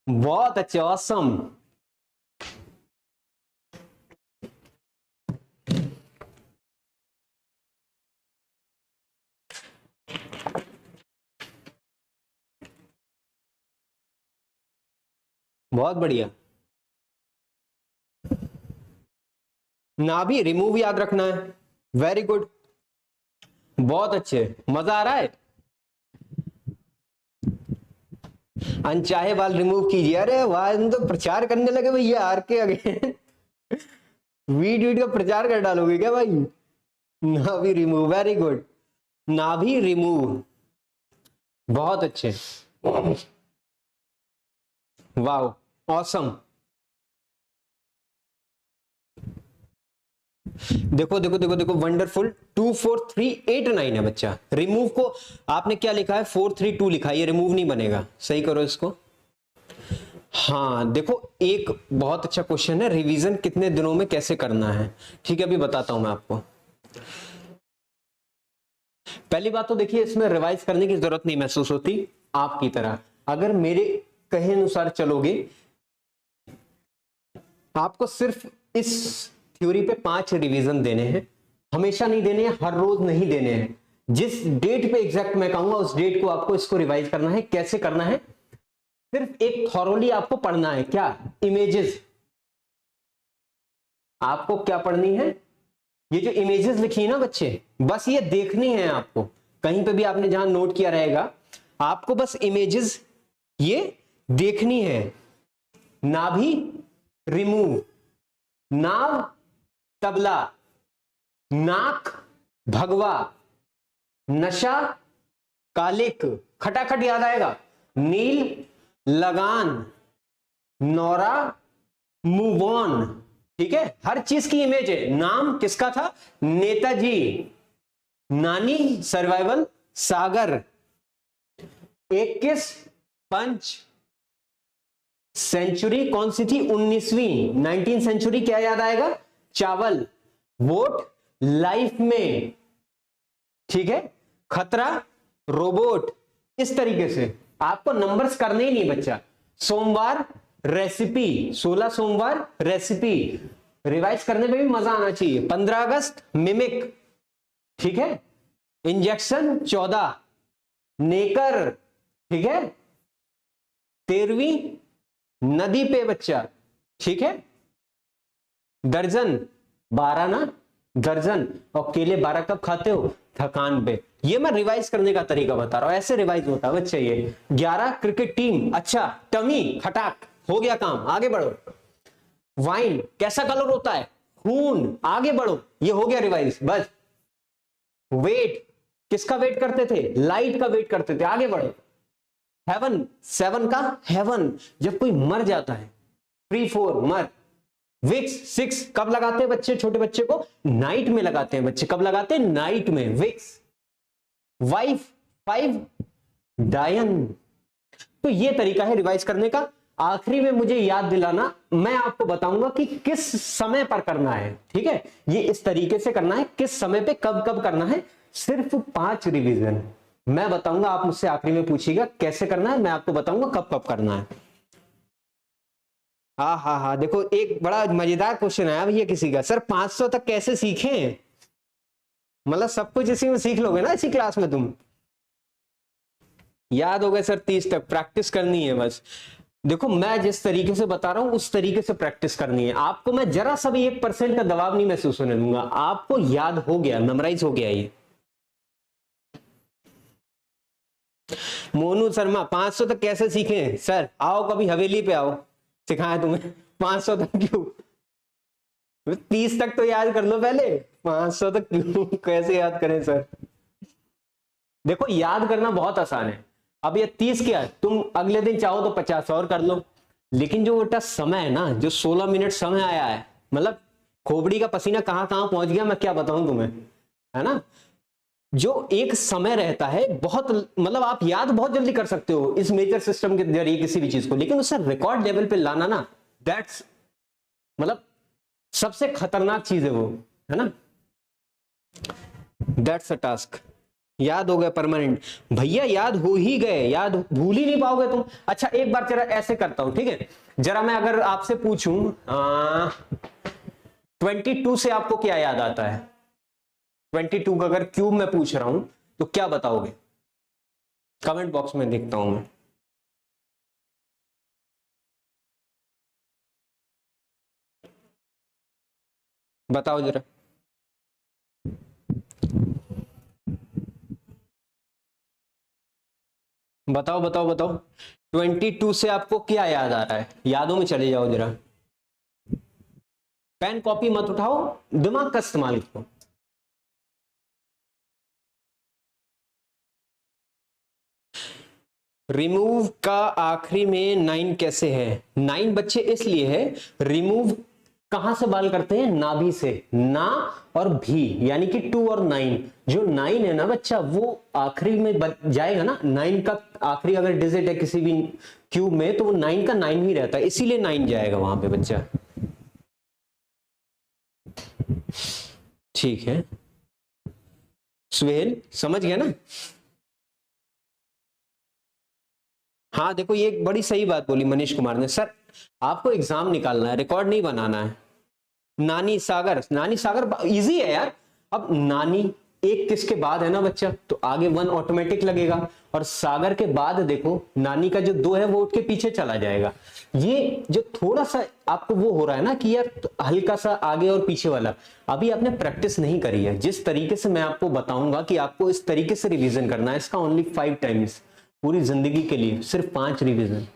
बहुत अच्छे, ऑसम। बहुत बढ़िया। नाभि रिमूव याद रखना है। वेरी गुड, बहुत अच्छे, मजा आ रहा है। अनचाहे बाल रिमूव कीजिए। अरे वाह, तो प्रचार करने लगे भैया आर के आगे। वीडियो का प्रचार कर डालोगे क्या भाई? नाभि रिमूव, वेरी गुड। नाभि रिमूव, बहुत अच्छे, वाह, ऑसम। देखो देखो देखो देखो, वंडरफुल। 24389 है बच्चा। रिमूव को आपने क्या लिखा है? 432 लिखा है, ये रिमूव नहीं बनेगा। सही करो इसको। हाँ देखो, एक बहुत अच्छा क्वेश्चन है, रिवीजन कितने दिनों में कैसे करना है? ठीक है, अभी बताता हूं मैं आपको। पहली बात तो देखिए, इसमें रिवाइज करने की जरूरत नहीं महसूस होती आपकी तरह। अगर मेरे कहे अनुसार चलोगे, आपको सिर्फ इस थ्योरी पे 5 रिवीजन देने हैं। हमेशा नहीं देने हैं, हर रोज नहीं देने हैं। जिस डेट पे एग्जैक्ट मैं कहूंगा उस डेट को आपको इसको रिवाइज करना है। कैसे करना है? सिर्फ एक थॉरोली आपको पढ़ना है। क्या? इमेजेस। आपको क्या पढ़नी है? ये जो इमेजेस लिखी है ना बच्चे, बस ये देखनी है आपको। कहीं पे भी आपने जहां नोट किया रहेगा, आपको बस इमेजेस ये देखनी है। नाभि रिमूव, नाव तबला, नाक भगवा, नशा, कालिक, खटाखट याद आएगा, नील, लगान, नौरा, मूव ऑन। ठीक है, हर चीज की इमेज है। नाम किसका था? नेताजी। नानी, सर्वाइवल, सागर। 21, पंच। सेंचुरी कौन सी थी? 19वीं, 19 सेंचुरी। क्या याद आएगा? चावल। वोट, लाइफ में। ठीक है, खतरा, रोबोट। इस तरीके से आपको नंबर्स करने ही नहीं बच्चा। सोमवार, रेसिपी, 16 सोमवार, रेसिपी। रिवाइज करने में भी मजा आना चाहिए। 15 अगस्त, मिमिक। ठीक है, इंजेक्शन, 14, नेकर। ठीक है, 13वीं, नदी पे बच्चा। ठीक है, दर्जन, 12 ना, दर्जन। और केले 12 कब खाते हो? थकान पे। ये मैं रिवाइज करने का तरीका बता रहा हूं, ऐसे रिवाइज होता है बच्चा। ये 11, क्रिकेट टीम। अच्छा, टमी, खटाक। हो गया काम, आगे बढ़ो। वाइन कैसा कलर होता है? खून। आगे बढ़ो, ये हो गया रिवाइज, बस। वेट, किसका वेट करते थे? लाइट का वेट करते थे। आगे बढ़ो। हेवन, 7 का हेवन, जब कोई मर जाता है। 3, 4, मर। विक्स, 6 कब लगाते हैं बच्चे? छोटे बच्चे को नाइट में लगाते हैं बच्चे। कब लगाते हैं? नाइट में, विक्स। वाइफ, 5, डायन। तो ये तरीका है रिवाइज करने का। आखिरी में मुझे याद दिलाना, मैं आपको बताऊंगा कि किस समय पर करना है। ठीक है, ये इस तरीके से करना है, किस समय पे कब कब करना है। सिर्फ 5 रिवीजन मैं बताऊंगा। आप मुझसे आखिरी में पूछिएगा कैसे करना है, मैं आपको बताऊंगा कब कब करना है। हाँ, देखो एक बड़ा मजेदार क्वेश्चन आया भैया किसी का, सर 500 तक कैसे सीखें? मतलब सब कुछ इसी में सीख लोगे ना इसी क्लास में तुम? याद हो गए सर 30 तक, प्रैक्टिस करनी है बस। देखो मैं जिस तरीके से बता रहा हूं उस तरीके से प्रैक्टिस करनी है आपको। मैं जरा सा भी 1% का दबाव नहीं महसूस होने दूंगा। आपको याद हो गया, मेमोराइज हो गया ये। मोनू शर्मा, 500 तक कैसे सीखें? सर आओ कभी हवेली पे आओ, सिखाएं तुम्हें। 500 तक क्यों? 30 तक तो याद कर लो पहले, 500 तक क्यों? कैसे याद करें सर? देखो याद करना बहुत आसान है। अब ये 30 क्या है, तुम अगले दिन चाहो तो 50 और कर लो। लेकिन जो बेटा समय है ना, जो 16 मिनट समय आया है, मतलब खोपड़ी का पसीना कहां कहां पहुंच गया मैं क्या बताऊं तुम्हें, है ना। जो एक समय रहता है बहुत, मतलब आप याद बहुत जल्दी कर सकते हो इस मेजर सिस्टम के जरिए किसी भी चीज को, लेकिन उसे रिकॉर्ड लेवल पे लाना ना, दैट्स मतलब सबसे खतरनाक चीज है वो, है ना। That's a task. याद हो गए परमानेंट भैया, याद हो ही गए, याद भूल ही नहीं पाओगे तुम। अच्छा एक बार जरा ऐसे करता हूं, ठीक है। जरा मैं अगर आपसे पूछूं 22 से आपको क्या याद आता है? 22 का अगर क्यूब में पूछ रहा हूं तो क्या बताओगे? कमेंट बॉक्स में देखता हूं मैं। बताओ जरा। बताओ बताओ बताओ, 22 से आपको क्या याद आ रहा है? यादों में चले जाओ जरा। पेन कॉपी मत उठाओ, दिमाग का इस्तेमाल करो। रिमूव का आखिरी में 9 कैसे है? 9 बच्चे इसलिए है, रिमूव कहां से बाल करते हैं? नाभि से। ना और भी, यानी कि 2 और 9। जो 9 है ना बच्चा, वो आखिरी में जाएगा ना। 9 का आखिरी अगर डिजिट है किसी भी क्यूब में तो वो 9 का 9 ही रहता है, इसीलिए 9 जाएगा वहां पे बच्चा। ठीक है सुहेल, समझ गया ना। हाँ देखो ये एक बड़ी सही बात बोली मनीष कुमार ने। सर आपको एग्जाम निकालना है, रिकॉर्ड नहीं बनाना है। नानी सागर, नानी सागर इजी है यार। अब नानी एक किसके बाद है ना बच्चा, तो आगे 1 ऑटोमेटिक लगेगा, और सागर के बाद देखो नानी का जो 2 है वो उठ के पीछे चला जाएगा। ये जो थोड़ा सा आपको वो हो रहा है ना कि यार हल्का सा आगे और पीछे वाला, अभी आपने प्रैक्टिस नहीं करी है। जिस तरीके से मैं आपको बताऊंगा कि आपको इस तरीके से रिवीजन करना है, इसका ओनली 5 टाइम्स पूरी जिंदगी के लिए, सिर्फ 5 रिवीजन,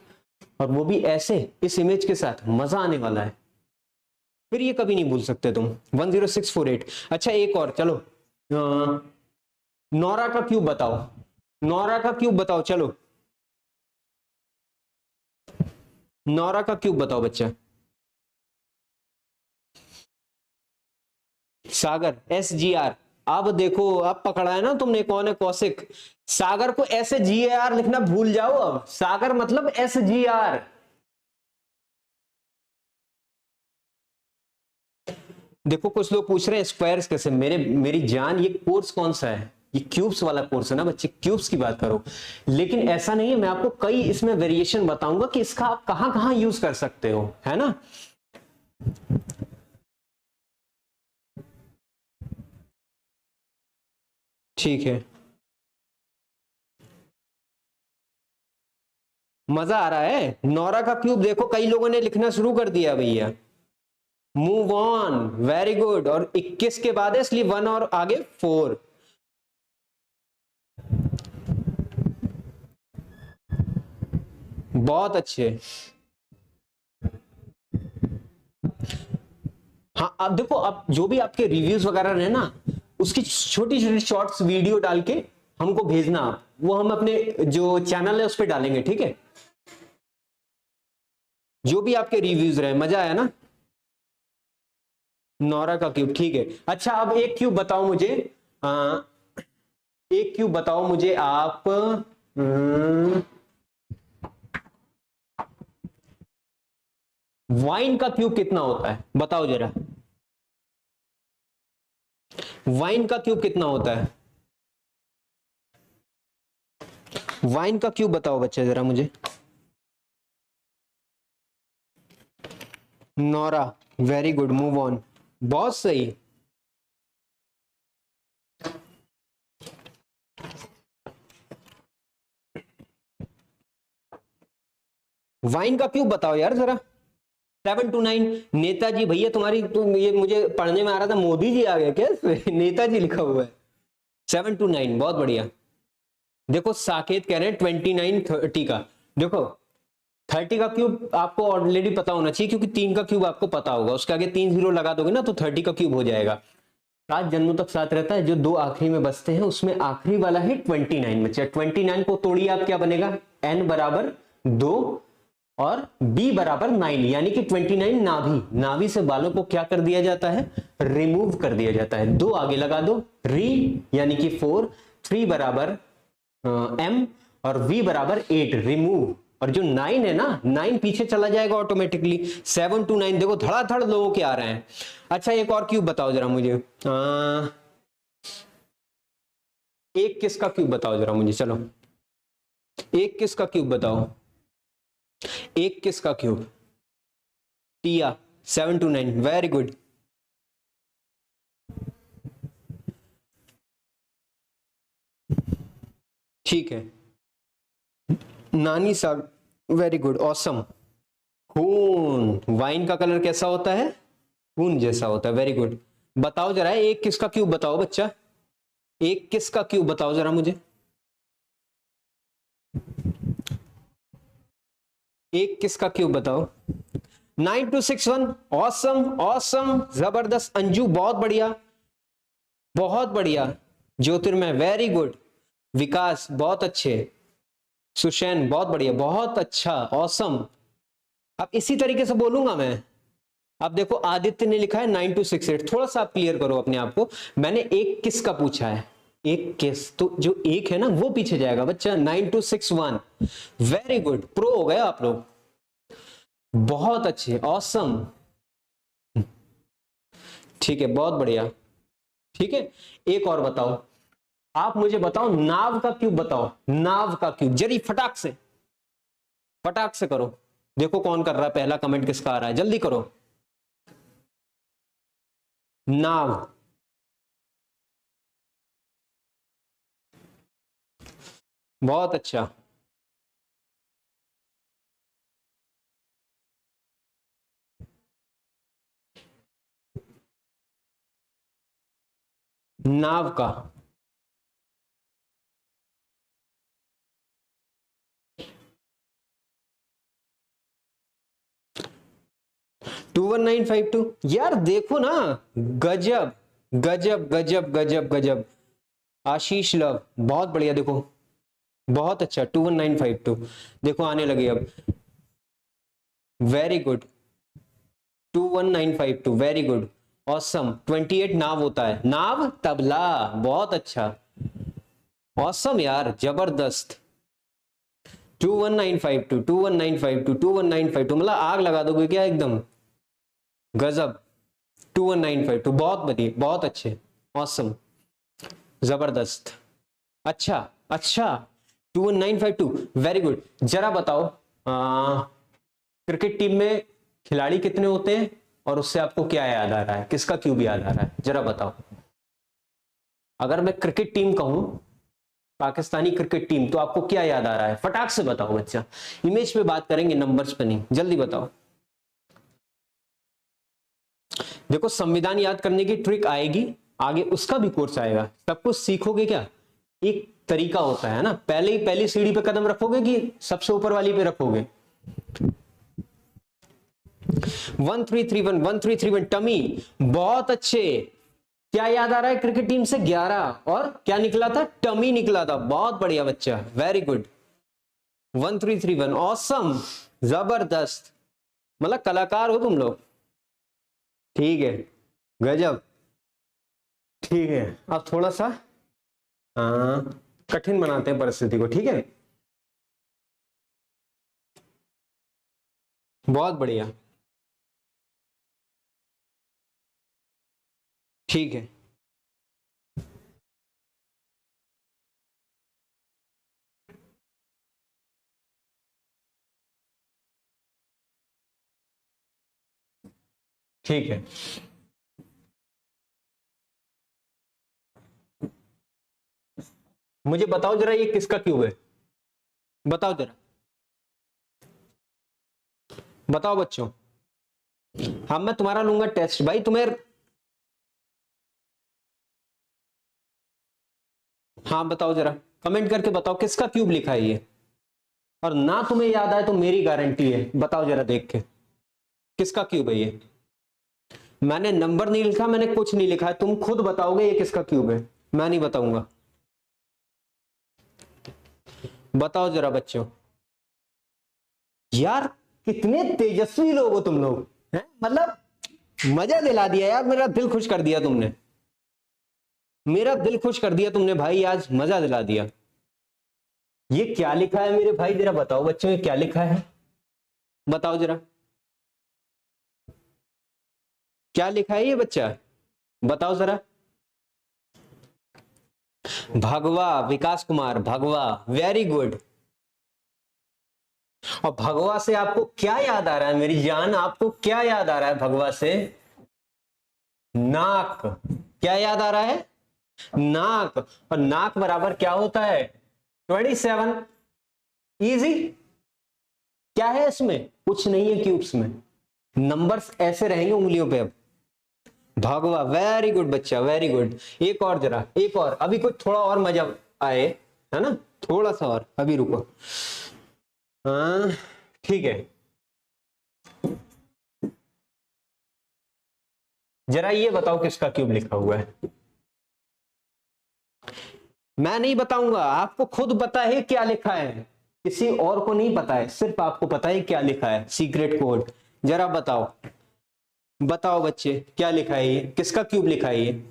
और वो भी ऐसे इस इमेज के साथ, मजा आने वाला है। फिर ये कभी नहीं भूल सकते तुम। 10648। अच्छा एक और चलो, नौरा का क्यूब बताओ, नौरा का क्यूब बताओ, चलो नौरा का क्यूब बताओ बच्चा। सागर SGR, अब देखो अब पकड़ा है ना तुमने, कौन है कौशिक। सागर को SGR लिखना भूल जाओ, अब सागर मतलब SGR। देखो कुछ लोग पूछ रहे हैं स्क्वायर्स कैसे, मेरी जान ये कोर्स कौन सा है, ये क्यूब्स वाला कोर्स है ना बच्चे, क्यूब्स की बात करो। लेकिन ऐसा नहीं है, मैं आपको कई इसमें वेरिएशन बताऊंगा कि इसका आप कहां कहां यूज कर सकते हो, है ना। ठीक है, मजा आ रहा है। नौरा का क्यूब देखो कई लोगों ने लिखना शुरू कर दिया भैया। Move on, very good. और 21 के बाद है इसलिए 1 और आगे 4। बहुत अच्छे। हाँ अब देखो, अब जो भी आपके रिव्यूज वगैरह रहे ना, उसकी छोटी छोटी शॉर्ट्स वीडियो डाल के हमको भेजना आप, वो हम अपने जो चैनल है उस पर डालेंगे, ठीक है। जो भी आपके रिव्यूज रहे, मजा आया ना। नौरा का क्यूब, ठीक है। अच्छा अब एक क्यूब बताओ मुझे, एक क्यूब बताओ मुझे आप, वाइन का क्यूब कितना होता है बताओ जरा। वाइन का क्यूब कितना होता है, वाइन का क्यूब बताओ बच्चे जरा मुझे। नौरा, वेरी गुड, मूव ऑन, बहुत सही। वाइन का क्यूब बताओ यार जरा। 729 नेताजी भैया तुम्हारी, तुम ये मुझे पढ़ने में आ रहा था मोदी जी आ गए क्या नेताजी लिखा हुआ है। 729 बहुत बढ़िया। देखो साकेत कह रहे हैं 29 30 का। देखो 30 का क्यूब आपको ऑलरेडी पता होना चाहिए, क्योंकि 3 का क्यूब आपको पता होगा, उसके आगे 3 जीरो लगा दोगे ना तो 30 का क्यूब हो जाएगा। 7 जन्मों तक साथ रहता है, जो 2 आखिरी में बचते हैं उसमें आखिरी वाला है 29 बच्चा। 29 को तोड़िए आप, क्या बनेगा, n बराबर 2 और b बराबर 9, यानी कि 29 नाभि, नाभि से बालों को क्या कर दिया जाता है, रिमूव कर दिया जाता है। 2 आगे लगा दो, री यानी कि 4, 3 बराबर m और v बराबर 8, रिमूव। और जो 9 है ना, 9 पीछे चला जाएगा ऑटोमेटिकली। 7 to 9 देखो धड़ाधड़ लोगों के आ रहे हैं। अच्छा एक और क्यूब बताओ जरा मुझे, एक किस का क्यूब बताओ जरा मुझे, चलो एक किस का क्यूब बताओ, एक किस का cube. Tiya 7 to 9, very good. ठीक है, नानी साहब वेरी गुड, ऑसम। खून, वाइन का कलर कैसा होता है, खून जैसा होता है, वेरी गुड। बताओ जरा एक किस का क्यूब बताओ बच्चा, एक किस का क्यूब बताओ जरा मुझे। एक किस का क्यूब बताओ। 9261, ऑसम ऑसम, जबरदस्त। अंजू बहुत बढ़िया, बहुत बढ़िया। ज्योतिर्मय वेरी गुड, विकास बहुत अच्छे, सुशैन बहुत बढ़िया, बहुत अच्छा, ऑसम। अब इसी तरीके से बोलूंगा मैं। अब देखो आदित्य ने लिखा है 9268, थोड़ा सा आप क्लियर करो अपने आप को। मैंने एक किस का पूछा है, एक किस, तो जो एक है ना वो पीछे जाएगा बच्चा। 9261, वेरी गुड, प्रो हो गए आप लोग, बहुत अच्छे, ऑसम। ठीक है, बहुत बढ़िया। ठीक है, एक और बताओ, आप मुझे बताओ नाव का क्यूब बताओ, नाव का क्यूब, जरी फटाक से करो। देखो कौन कर रहा है, पहला कमेंट किसका आ रहा है, जल्दी करो। नाव, बहुत अच्छा। नाव का, टू 1952, यार देखो ना, गजब गजब गजब गजब गजब। आशीष लव, बहुत बढ़िया, देखो बहुत अच्छा, 21952 देखो आने लगे अब, very good, 21952 very good, awesome. 28 नाव होता है, नाव तबला, बहुत अच्छा, ऑसम यार, जबरदस्त। 21952 21952 21952 मतलब आग लगा दोगे क्या एकदम, गजब। 21952 बहुत बढ़िया, बहुत अच्छे, ऑसम, जबरदस्त, अच्छा अच्छा। 21952 वेरी गुड। जरा बताओ क्रिकेट टीम में खिलाड़ी कितने होते हैं और उससे आपको क्या याद आ रहा है, किसका क्यूब याद आ रहा है, जरा बताओ। अगर मैं क्रिकेट टीम कहूं, पाकिस्तानी क्रिकेट टीम, तो आपको क्या याद आ रहा है, फटाक से बताओ बच्चा, इमेज पे बात करेंगे, नंबर्स पे नहीं, जल्दी बताओ। देखो संविधान याद करने की ट्रिक आएगी आगे, उसका भी कोर्स आएगा, सब कुछ सीखोगे क्या, एक तरीका होता है ना, पहले ही पहली सीढ़ी पे कदम रखोगे कि सबसे ऊपर वाली पे रखोगे। 1331 टमी, बहुत अच्छे। क्या याद आ रहा है क्रिकेट टीम से, 11, और क्या निकला था, टमी निकला था, बहुत बढ़िया बच्चा, वेरी गुड। 1331 ऑसम, जबरदस्त, मतलब कलाकार हो तुम लोग, ठीक है, गजब, ठीक है। अब थोड़ा सा कठिन बनाते हैं परिस्थिति को, ठीक है, बहुत बढ़िया, ठीक है। ठीक है, मुझे बताओ जरा ये किसका क्यूब है, बताओ जरा, बताओ बच्चों। हाँ मैं तुम्हारा लूंगा टेस्ट भाई, तुम्हें, हाँ बताओ जरा, कमेंट करके बताओ किसका क्यूब लिखा है ये, और ना तुम्हें याद आए तो मेरी गारंटी है, बताओ जरा देख के किसका क्यूब है ये। मैंने नंबर नहीं लिखा, मैंने कुछ नहीं लिखा है, तुम खुद बताओगे ये किसका क्यूब है, मैं नहीं बताऊंगा, बताओ जरा बच्चों। यार कितने तेजस्वी लोग हो तुम लोग हैं, मतलब मजा दिला दिया यार, मेरा दिल खुश कर दिया तुमने, मेरा दिल खुश कर दिया तुमने भाई, आज मजा दिला दिया। ये क्या लिखा है मेरे भाई, जरा बताओ बच्चों, ये क्या लिखा है, बताओ जरा, क्या लिखा है ये बच्चा, बताओ जरा। भगवा, विकास कुमार भगवा, वेरी गुड। और भगवा से आपको क्या याद आ रहा है मेरी जान, आपको क्या याद आ रहा है भगवा से, नाक, क्या याद आ रहा है, नाक, और नाक बराबर क्या होता है, 27, इजी। क्या है इसमें, कुछ नहीं है क्यूब्स में, नंबर्स ऐसे रहेंगे उंगलियों पे। अब भगवा, वेरी गुड बच्चा, वेरी गुड। एक और जरा, एक और, अभी कुछ थोड़ा और मजा आए, है ना, थोड़ा सा और, अभी रुको, हाँ ठीक है। जरा ये बताओ किसका क्यूब लिखा हुआ है, मैं नहीं बताऊंगा, आपको खुद पता है क्या लिखा है, किसी और को नहीं पता है, सिर्फ आपको पता है क्या लिखा है, सीक्रेट कोड। जरा बताओ, बताओ बच्चे क्या लिखा है ये, किसका क्यूब लिखा है ये,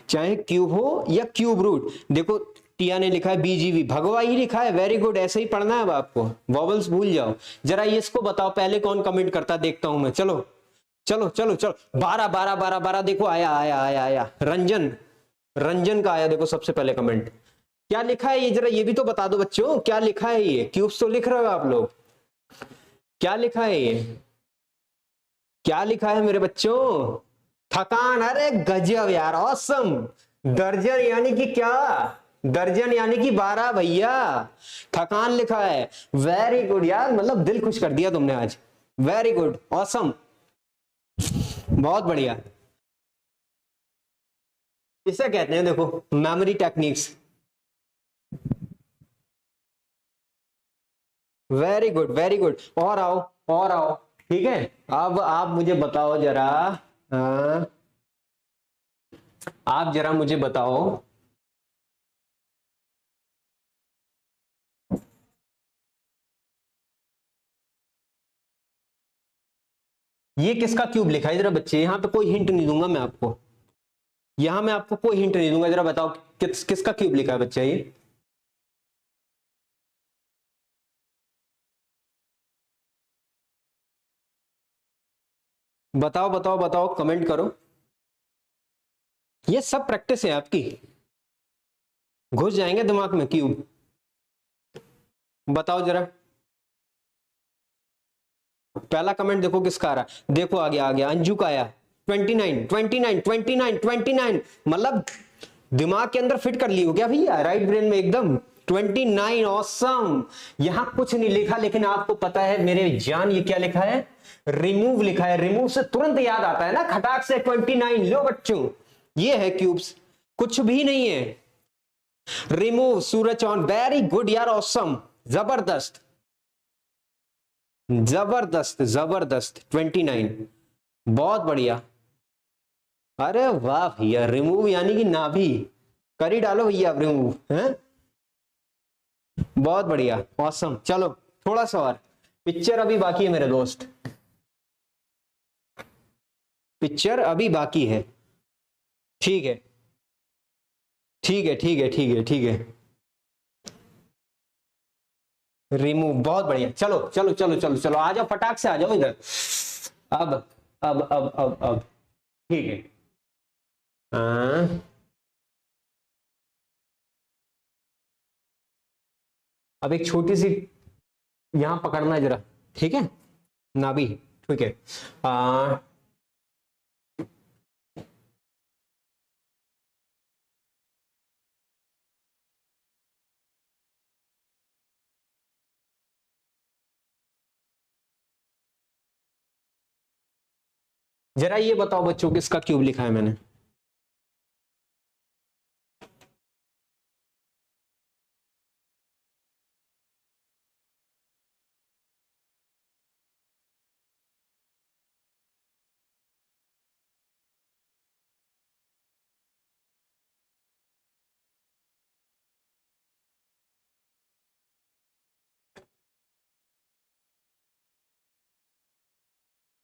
चाहे क्यूब हो या क्यूब रूट। देखो टिया ने लिखा है बीजीवी, भगवा ही लिखा है, वेरी गुड, ऐसे ही पढ़ना है अब आपको, वॉवल्स भूल जाओ। जरा ये इसको बताओ पहले कौन कमेंट करता देखता हूं मैं, चलो चलो चलो चलो, 12 12 12 12, देखो आया आया आया आया, रंजन, रंजन का आया, देखो सबसे पहले कमेंट, क्या लिखा है ये, जरा ये भी तो बता दो बच्चों, क्या लिखा है ये, क्यूब्स तो लिख रहे हो आप लोग, क्या लिखा है ये, क्या लिखा है मेरे बच्चों, थकान, अरे गजब यार, ऑसम। दर्जन यानी कि क्या, दर्जन यानी कि 12 भैया, थकान लिखा है, वेरी गुड यार, मतलब दिल खुश कर दिया तुमने आज, वेरी गुड, ऑसम, बहुत बढ़िया। इसे कहते हैं देखो memory techniques, very good very good, और आओ, और आओ, ठीक है। अब आप मुझे बताओ जरा, आप जरा मुझे बताओ, ये किसका क्यूब लिखा है जरा बच्चे? यहां पे कोई हिंट नहीं दूंगा मैं आपको, यहां मैं आपको कोई हिंट नहीं दूंगा, जरा बताओ किसका क्यूब लिखा है बच्चा ये? बताओ बताओ बताओ, कमेंट करो। ये सब प्रैक्टिस है आपकी, घुस जाएंगे दिमाग में क्यूब। बताओ जरा, पहला कमेंट देखो किसका आ रहा है, देखो आ गया अंजू का आया 29 29 29 29, मतलब दिमाग के अंदर फिट कर ली हो क्या भैया, राइट ब्रेन में एकदम 29, ऑसम। यहां कुछ नहीं लिखा, लेकिन आपको पता है मेरे जान ये क्या लिखा है? रिमूव लिखा है। रिमूव से तुरंत याद आता है ना, खटाक से 29। लो बच्चों, ये है क्यूब्स, कुछ भी नहीं है। Remove Suraj on, very good यार, ऑसम, जबरदस्त जबरदस्त जबरदस्त, 29, बहुत बढ़िया। अरे वाह भैया, रिमूव यानी कि नाभि कर ही डालो भैया आप रिमूव, हैं? बहुत बढ़िया, ऑसम। चलो थोड़ा सा और, पिक्चर अभी बाकी है मेरे दोस्त, पिक्चर अभी बाकी है। ठीक है ठीक है ठीक है ठीक है ठीक है, रिमूव, बहुत बढ़िया। चलो चलो चलो चलो चलो, आ जाओ फटाक से, आ जाओ इधर। अब अब ठीक है। हाँ, अब एक छोटी सी यहां पकड़ना है जरा, ठीक है, नाभि, ठीक है। जरा ये बताओ बच्चों, किसका क्यूब लिखा है मैंने?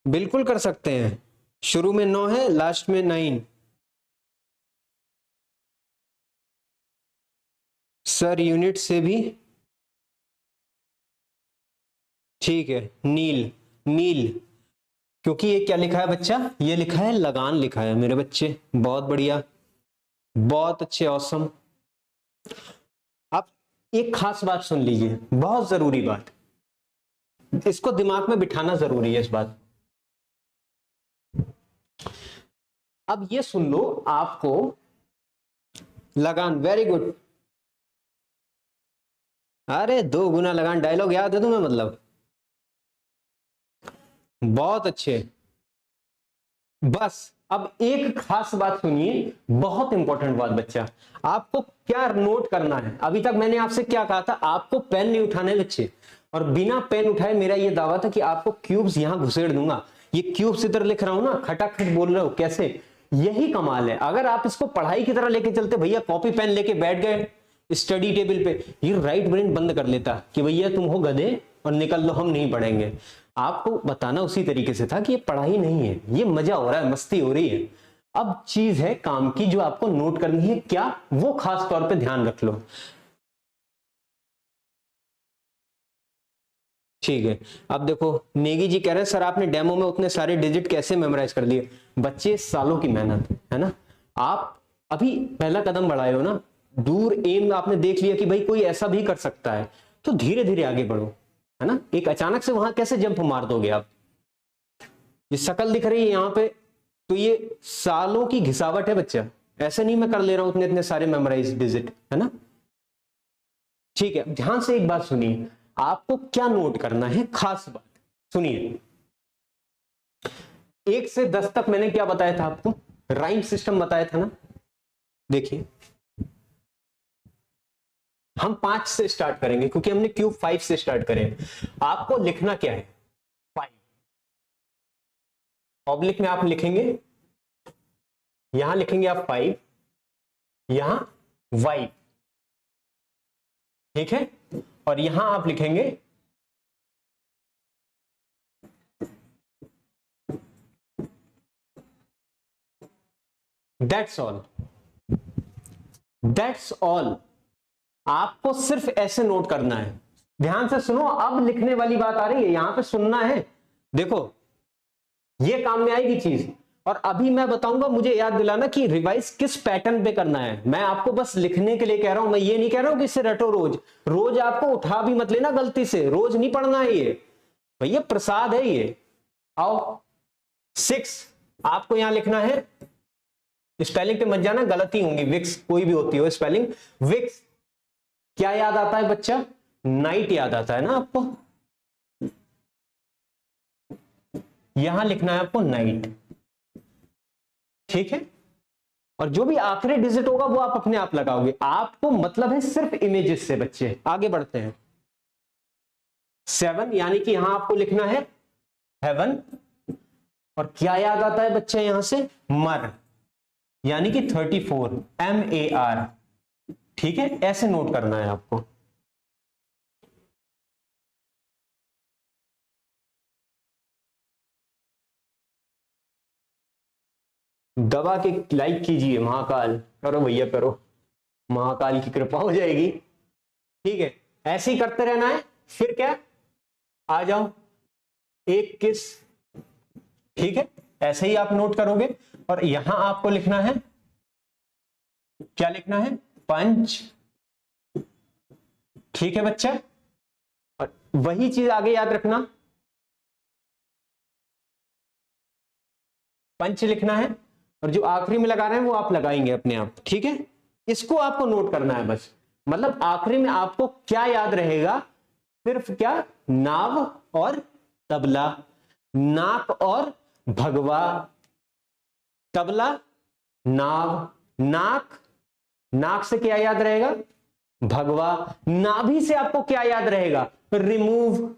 बिल्कुल कर सकते हैं, शुरू में 9 है, लास्ट में 9। सर यूनिट से भी ठीक है, नील, नील, क्योंकि ये क्या लिखा है बच्चा? ये लिखा है लगान, लिखा है मेरे बच्चे, बहुत बढ़िया, बहुत अच्छे, ऑसम। अब एक खास बात सुन लीजिए, बहुत जरूरी बात, इसको दिमाग में बिठाना जरूरी है इस बात। अब ये सुन लो, आपको लगान, वेरी गुड, अरे 2 गुना लगान, डायलॉग याद है तुम्हें मतलब, बहुत अच्छे। बस अब एक खास बात सुनिए, बहुत इंपॉर्टेंट बात बच्चा, आपको क्या नोट करना है? अभी तक मैंने आपसे क्या कहा था? आपको पेन नहीं उठाने बच्चे, और बिना पेन उठाए मेरा ये दावा था कि आपको क्यूब्स यहां घुसेड़ दूंगा। ये क्यूब्स इधर लिख रहा हूं ना, खटाखट बोल रहे हो कैसे, यही कमाल है। अगर आप इसको पढ़ाई की तरह लेके चलते, भैया कॉपी पेन लेके बैठ गए स्टडी टेबल पे, ये राइट ब्रेन बंद कर लेता कि भैया तुम हो गधे और निकल लो, हम नहीं पढ़ेंगे। आपको बताना उसी तरीके से था कि ये पढ़ाई नहीं है, ये मजा हो रहा है, मस्ती हो रही है। अब चीज है काम की, जो आपको नोट करनी है, क्या वो खास तौर पे ध्यान रख लो, ठीक है। अब देखो नेगी जी कह रहे हैं सर आपने डेमो में उतने सारे डिजिट कैसे मेमोराइज कर लिए? बच्चे सालों की मेहनत है ना, आप अभी पहला कदम बढ़ाए हो ना, दूर एम आपने देख लिया कि भाई कोई ऐसा भी कर सकता है, तो धीरे धीरे आगे बढ़ो, है ना। एक अचानक से वहां कैसे जंप मार दोगे आप? ये शकल दिख रही है यहाँ पे, तो ये सालों की घिसावट है बच्चा, ऐसे नहीं मैं कर ले रहा हूं इतने इतने सारे मेमोराइज डिजिट, है ना। ठीक है, ध्यान से एक बात सुनिए, आपको क्या नोट करना है, खास बात सुनिए। 1 से 10 तक मैंने क्या बताया था आपको? राइम सिस्टम बताया था ना। देखिए हम 5 से स्टार्ट करेंगे, क्योंकि हमने क्यूब 5 से स्टार्ट करें। आपको लिखना क्या है? 5, ऑब्लिक में आप लिखेंगे, यहां लिखेंगे आप 5, यहां वाइफ, ठीक है, और यहां आप लिखेंगे दैट्स ऑल, दैट्स ऑल। आपको सिर्फ ऐसे नोट करना है, ध्यान से सुनो, अब लिखने वाली बात आ रही है, यहां पे सुनना है। देखो ये काम में आएगी चीज, और अभी मैं बताऊंगा, मुझे याद दिलाना कि रिवाइज किस पैटर्न पे करना है। मैं आपको बस लिखने के लिए कह रहा हूं, मैं ये नहीं कह रहा हूं कि इसे रटो रोज, रोज आपको उठा भी मत लेना गलती से, रोज नहीं पढ़ना है ये भैया, प्रसाद है ये। आओ 6 आपको यहां लिखना है, स्पेलिंग पे मत जाना, गलती होंगी, विक्स कोई भी होती हो स्पेलिंग, विक्स क्या याद आता है बच्चा, नाइट याद आता है ना आपको, यहां लिखना है आपको नाइट, ठीक है, और जो भी आखिरी डिजिट होगा वो आप अपने आप लगाओगे, आपको मतलब है सिर्फ इमेजेस से। बच्चे आगे बढ़ते हैं, 7 यानी कि यहां आपको लिखना है हेवन, और क्या याद आता है बच्चे यहां से, मर, यानी कि 34, MAR, ठीक है, ऐसे नोट करना है आपको। दबा के लाइक कीजिए, महाकाल करो भैया करो, महाकाल की कृपा हो जाएगी, ठीक है, ऐसे ही करते रहना है। फिर क्या, आ जाओ एक किस, ठीक है, ऐसे ही आप नोट करोगे, और यहां आपको लिखना है, क्या लिखना है, पंच, ठीक है बच्चा, और वही चीज आगे याद रखना, पंच लिखना है, और जो आखिरी में लगा रहे हैं वो आप लगाएंगे अपने आप, ठीक है, इसको आपको नोट करना है बस। मतलब आखिरी में आपको क्या याद रहेगा, सिर्फ क्या, नाव और तबला, नाक और भगवा, तबला, नाव, नाक, नाक से क्या याद रहेगा, भगवा, नाभि से आपको क्या याद रहेगा, रिमूव,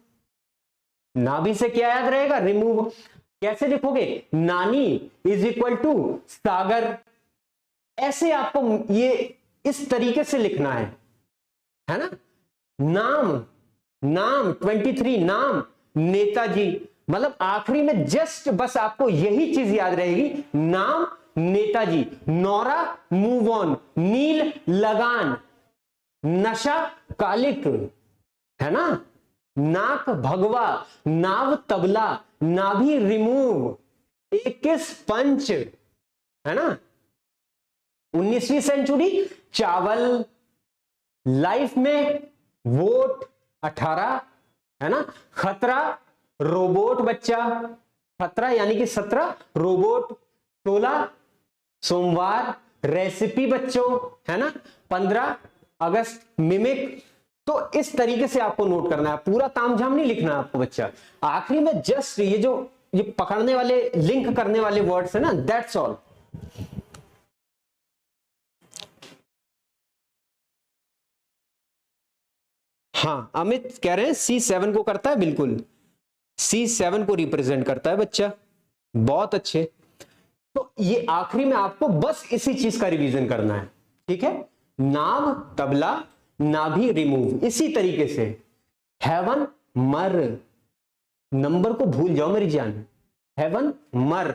नाभि से क्या याद रहेगा, रिमूव। कैसे लिखोगे, नानी इज इक्वल टू सागर, ऐसे आपको ये इस तरीके से लिखना है ना। नाम, नाम 23, नाम नेताजी, मतलब आखिरी में जस्ट बस आपको यही चीज याद रहेगी, नाम नेताजी, नौरा मूव ऑन, नील लगान, नशा कालिक, है ना, नाक भगवा, नाव तबला, नाभि रिमूव, 21 पंच, है ना, 19वीं सेंचुरी चावल, लाइफ में वोट 18, है ना, खतरा रोबोट बच्चा, खतरा यानी कि 17, रोबोट 16, सोमवार, रेसिपी बच्चों, है ना, 15 अगस्त मिमिक। तो इस तरीके से आपको नोट करना है, पूरा तामझाम नहीं लिखना है आपको बच्चा, आखिरी में जस्ट ये जो ये पकड़ने वाले लिंक करने वाले वर्ड्स है ना, दैट्स ऑल। हाँ अमित कह रहे हैं C7 को करता है, बिल्कुल C7 को रिप्रेजेंट करता है बच्चा, बहुत अच्छे। तो ये आखिरी में आपको बस इसी चीज का रिवीजन करना है, ठीक है, नाव तबला, नाभि रिमूव, इसी तरीके से हेवन मर, नंबर को भूल जाओ मेरी जान, हेवन मर,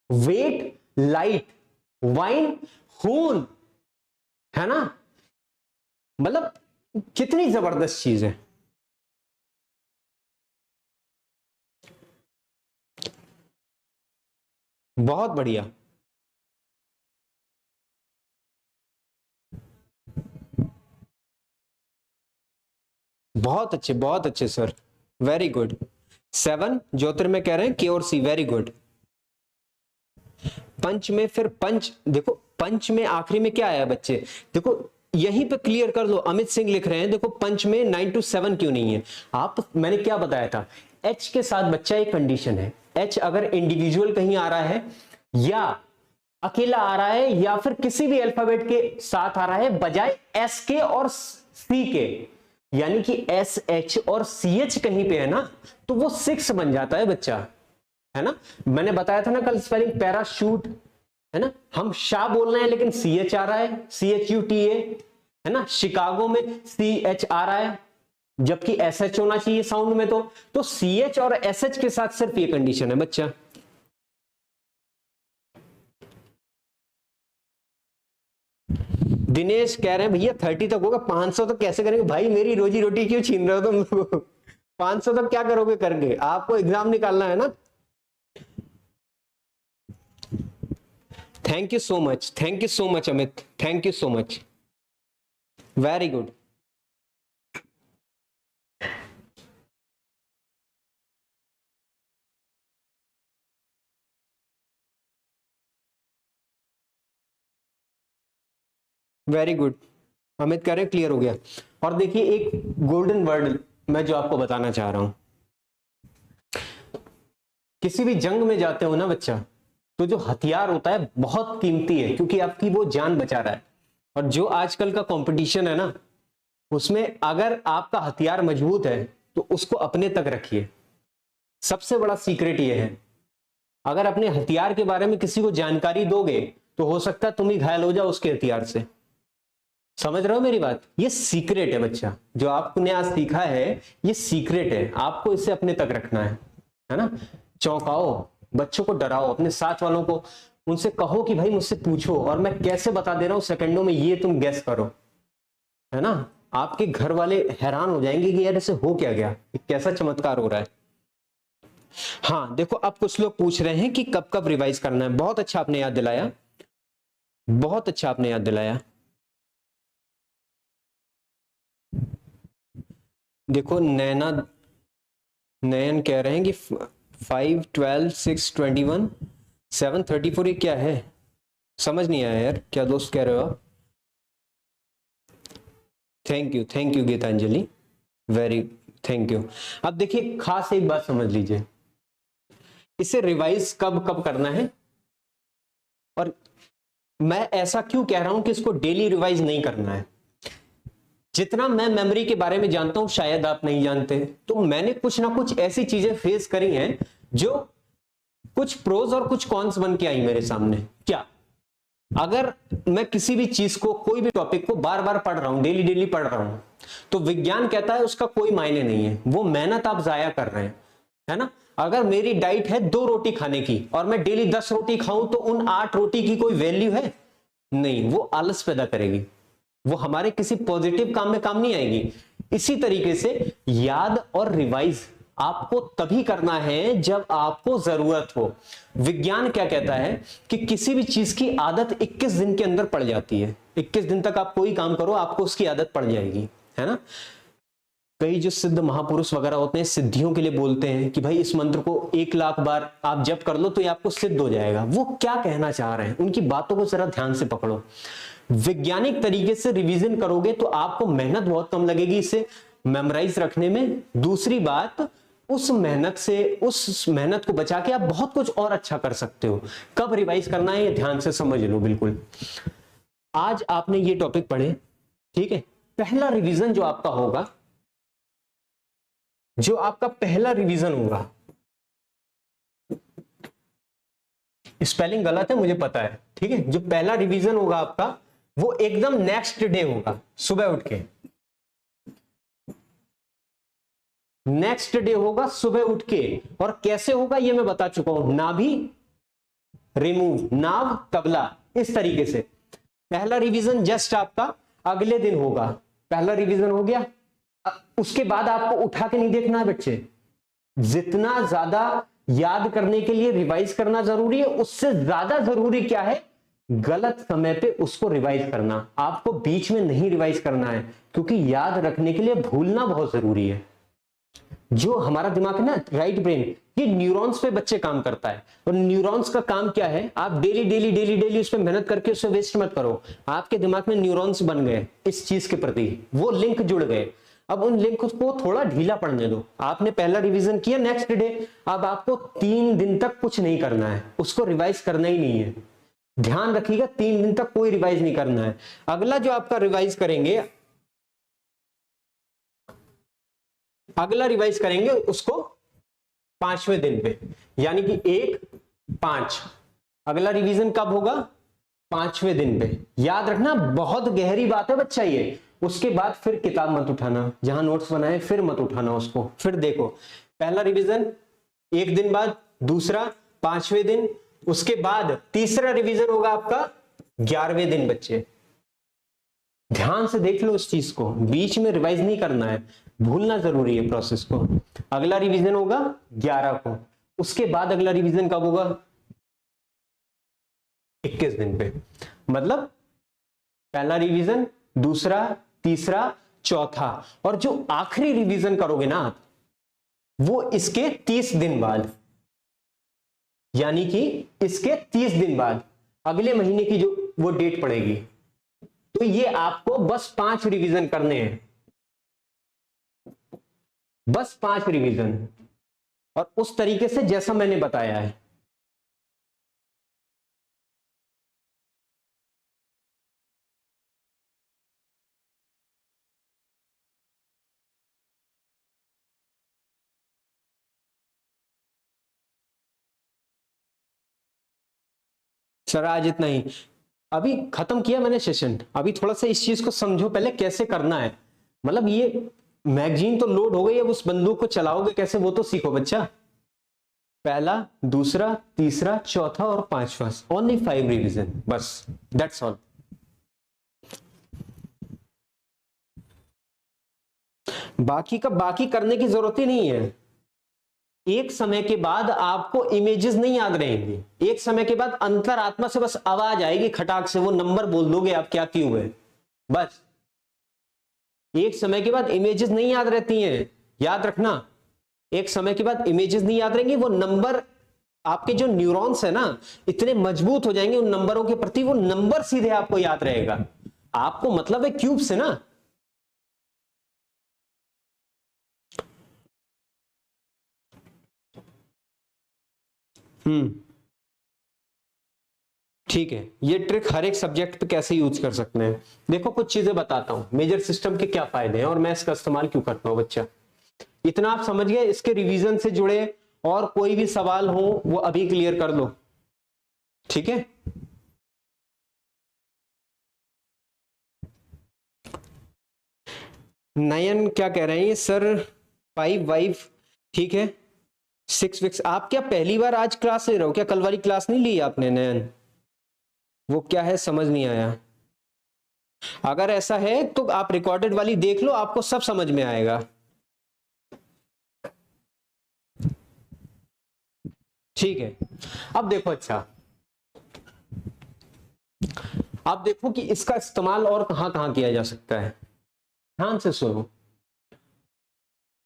वेट लाइट, वाइन खून, है ना, मतलब कितनी जबरदस्त चीज है। बहुत बढ़िया, बहुत अच्छे सर, वेरी गुड। 7 ज्योतिर्मय कह रहे हैं के और सी, वेरी गुड। पंच में फिर पंच, देखो पंच में आखिरी में क्या आया बच्चे, देखो यहीं पे क्लियर कर लो, अमित सिंह लिख रहे हैं देखो पंच में 9 to 7 क्यों नहीं है। आप, मैंने क्या बताया था, एच के साथ बच्चा एक कंडीशन है, एच अगर इंडिविजुअल कहीं आ रहा है या अकेला आ रहा है या फिर किसी भी अल्फाबेट के साथ आ रहा है बजाय एस के और सी के, यानी कि एस एच और सी एच कहीं पे है ना, तो वो 6 बन जाता है बच्चा, है ना। मैंने बताया था ना कल स्पेलिंग पैराशूट, है ना, हम शाह बोल रहे हैं लेकिन CH आ रहा है, CHUTA, है ना, शिकागो में CH आ रहा है जबकि SH होना चाहिए साउंड में। तो CH और SH के साथ सिर्फ ये कंडीशन है बच्चा। दिनेश कह रहे हैं भैया 30 तक होगा, 500 तक कैसे करेंगे? भाई मेरी रोजी रोटी क्यों छीन रहे हो तुम लोग? 500 तक क्या करोगे करके? आपको एग्जाम निकालना है ना। Thank you so much, thank you so much Amit, thank you so much, very good. Very good, Amit कह रहे हैं क्लियर हो गया। और देखिए एक गोल्डन वर्ड मैं जो आपको बताना चाह रहा हूं, किसी भी जंग में जाते हो ना बच्चा, तो जो हथियार होता है बहुत कीमती है क्योंकि आपकी वो जान बचा रहा है। और जो आजकल का कंपटीशन है ना, उसमें अगर आपका हथियार मजबूत है तो उसको अपने तक रखिए। सबसे बड़ा सीक्रेट ये है, अगर अपने हथियार के बारे में किसी को जानकारी दोगे तो हो सकता है तुम ही घायल हो जाओ उसके हथियार से। समझ रहे हो मेरी बात? ये सीक्रेट है बच्चा, जो आपने आज सीखा है ये सीक्रेट है, आपको इसे अपने तक रखना है ना। चौंकाओ, बच्चों को डराओ, अपने साथ वालों को उनसे कहो कि भाई मुझसे पूछो और मैं कैसे बता दे रहा हूं सेकंडों में, ये तुम गेस करो, है ना। आपके घर वाले हैरान हो जाएंगे कि यार इसे हो क्या गया, कैसा चमत्कार हो रहा है। हाँ देखो, अब कुछ लोग पूछ रहे हैं कि कब कब रिवाइज करना है। बहुत अच्छा आपने याद दिलाया, बहुत अच्छा आपने याद दिलाया। देखो नयन कह रहे हैं कि 5, 12, 6, 21, 7, 34 ये क्या है? समझ नहीं आया यार, क्या दोस्त कह रहे हो आप? Thank you Geetanjali, very thank you. अब देखिए खास एक बात समझ लीजिए, इसे रिवाइज कब कब करना है, और मैं ऐसा क्यों कह रहा हूं कि इसको डेली रिवाइज नहीं करना है। जितना मैं मेमोरी के बारे में जानता हूं शायद आप नहीं जानते, तो मैंने कुछ ना कुछ ऐसी चीजें फेस करी हैं जो कुछ प्रोज और कुछ कॉन्स बन के आई मेरे सामने। क्या, अगर मैं किसी भी चीज को, कोई भी टॉपिक को बार बार पढ़ रहा हूं, डेली डेली पढ़ रहा हूं, तो विज्ञान कहता है उसका कोई मायने नहीं है, वो मेहनत आप जाया कर रहे हैं, है ना। अगर मेरी डाइट है 2 रोटी खाने की और मैं डेली 10 रोटी खाऊं तो उन 8 रोटी की कोई वैल्यू है? नहीं, वो आलस पैदा करेगी, वो हमारे किसी पॉजिटिव काम में काम नहीं आएगी। इसी तरीके से याद और रिवाइज आपको तभी करना है जब आपको जरूरत हो। विज्ञान क्या कहता है कि किसी भी चीज की आदत 21 दिन के अंदर पड़ जाती है। 21 दिन तक आप कोई काम करो, आपको उसकी आदत पड़ जाएगी, है ना। कई जो सिद्ध महापुरुष वगैरह होते हैं सिद्धियों के लिए बोलते हैं कि भाई इस मंत्र को 1 लाख बार आप जप कर लो तो ये आपको सिद्ध हो जाएगा। वो क्या कहना चाह रहे हैं, उनकी बातों को जरा ध्यान से पकड़ो। वैज्ञानिक तरीके से रिवीजन करोगे तो आपको मेहनत बहुत कम लगेगी इसे मेमोराइज रखने में। दूसरी बात, उस मेहनत को बचा के आप बहुत कुछ और अच्छा कर सकते हो। कब रिवाइज करना है ये ध्यान से समझ लो। बिल्कुल, आज आपने ये टॉपिक पढ़े, ठीक है। पहला रिवीजन जो आपका होगा, जो आपका पहला रिवीजन होगा, स्पेलिंग गलत है मुझे पता है, ठीक है। जो पहला रिवीजन होगा आपका वो एकदम नेक्स्ट डे होगा, सुबह उठ के। नेक्स्ट डे होगा सुबह उठ के। और कैसे होगा ये मैं बता चुका हूं, नाभि रिमूव, नाभ तबला, इस तरीके से। पहला रिवीजन जस्ट आपका अगले दिन होगा। पहला रिवीजन हो गया, उसके बाद आपको उठा के नहीं देखना है बच्चे। जितना ज्यादा याद करने के लिए रिवाइज करना जरूरी है, उससे ज्यादा जरूरी क्या है, गलत समय पे उसको रिवाइज करना। आपको बीच में नहीं रिवाइज करना है, क्योंकि याद रखने के लिए भूलना बहुत जरूरी है। जो हमारा दिमाग है ना, राइट ब्रेन, ये न्यूरॉन्स पे बच्चे काम करता है। और न्यूरॉन्स का काम क्या है, आप डेली डेली डेली डेली उस पर मेहनत करके उसे वेस्ट मत करो। आपके दिमाग में न्यूरॉन्स बन गए इस चीज के प्रति, वो लिंक जुड़ गए। अब उन लिंक को थोड़ा ढीला पड़ने दो। आपने पहला रिवीजन किया नेक्स्ट डे, अब आपको 3 दिन तक कुछ नहीं करना है, उसको रिवाइज करना ही नहीं है। ध्यान रखिएगा, 3 दिन तक कोई रिवाइज नहीं करना है। अगला जो आपका रिवाइज करेंगे, अगला रिवाइज करेंगे उसको 5वें दिन पे, यानी कि 1, 5। अगला रिवीजन कब होगा? 5वें दिन पे। याद रखना, बहुत गहरी बात है बच्चा ये। उसके बाद फिर किताब मत उठाना, जहां नोट्स बनाए फिर मत उठाना उसको। फिर देखो, पहला रिवीजन 1 दिन बाद, दूसरा 5वें दिन, उसके बाद तीसरा रिवीजन होगा आपका 11वें दिन। बच्चे ध्यान से देख लो इस चीज को, बीच में रिवाइज नहीं करना है, भूलना जरूरी है प्रोसेस को। अगला रिवीजन होगा 11 को, उसके बाद अगला रिवीजन कब होगा? 21 दिन पे। मतलब पहला रिवीजन, दूसरा, तीसरा, चौथा, और जो आखिरी रिवीजन करोगे ना आप, वो इसके 30 दिन बाद, यानी कि इसके 30 दिन बाद अगले महीने की जो वो डेट पड़ेगी। तो ये आपको बस 5 रिवीजन करने हैं, बस 5 रिवीजन, और उस तरीके से जैसा मैंने बताया है। सर आज इतना ही, अभी खत्म किया मैंने सेशन। अभी थोड़ा सा इस चीज को समझो पहले कैसे करना है। मतलब ये मैगजीन तो लोड हो गई, अब उस बंदूक को चलाओगे कैसे वो तो सीखो बच्चा। पहला, दूसरा, तीसरा, चौथा और 5वां, ओनली 5 रिवीजन, बस दैट्स ऑल। बाकी का बाकी करने की जरूरत ही नहीं है। एक समय के बाद आपको इमेजेस नहीं याद रहेंगी, एक समय के बाद अंतरात्मा से बस आवाज आएगी खटाक से, वो नंबर बोल दोगे आप क्या किए हुए, बस। एक समय के बाद इमेजेस नहीं याद रहती हैं, याद रखना। एक समय के बाद इमेजेस नहीं याद रहेंगी, वो नंबर, आपके जो न्यूरॉन्स है ना इतने मजबूत हो जाएंगे उन नंबरों के प्रति, वो नंबर सीधे आपको याद रहेगा। आपको मतलब है क्यूब से ना। ठीक है, ये ट्रिक हर एक सब्जेक्ट पे कैसे यूज कर सकते हैं। देखो कुछ चीजें बताता हूं, मेजर सिस्टम के क्या फायदे हैं और मैं इसका इस्तेमाल क्यों करता हूं। बच्चा इतना आप समझ गए, इसके रिवीजन से जुड़े और कोई भी सवाल हो वो अभी क्लियर कर लो, ठीक है। नयन क्या कह रहे हैं सर? 5 वाइव, ठीक है। 6 विक्स, आप क्या पहली बार आज क्लास ले रहे हो क्या? कल वाली क्लास नहीं ली आपने नयन? वो क्या है समझ नहीं आया। अगर ऐसा है तो आप रिकॉर्डेड वाली देख लो, आपको सब समझ में आएगा, ठीक है। अब देखो, अच्छा अब देखो कि इसका इस्तेमाल और कहां कहां किया जा सकता है। ध्यान से सुनो,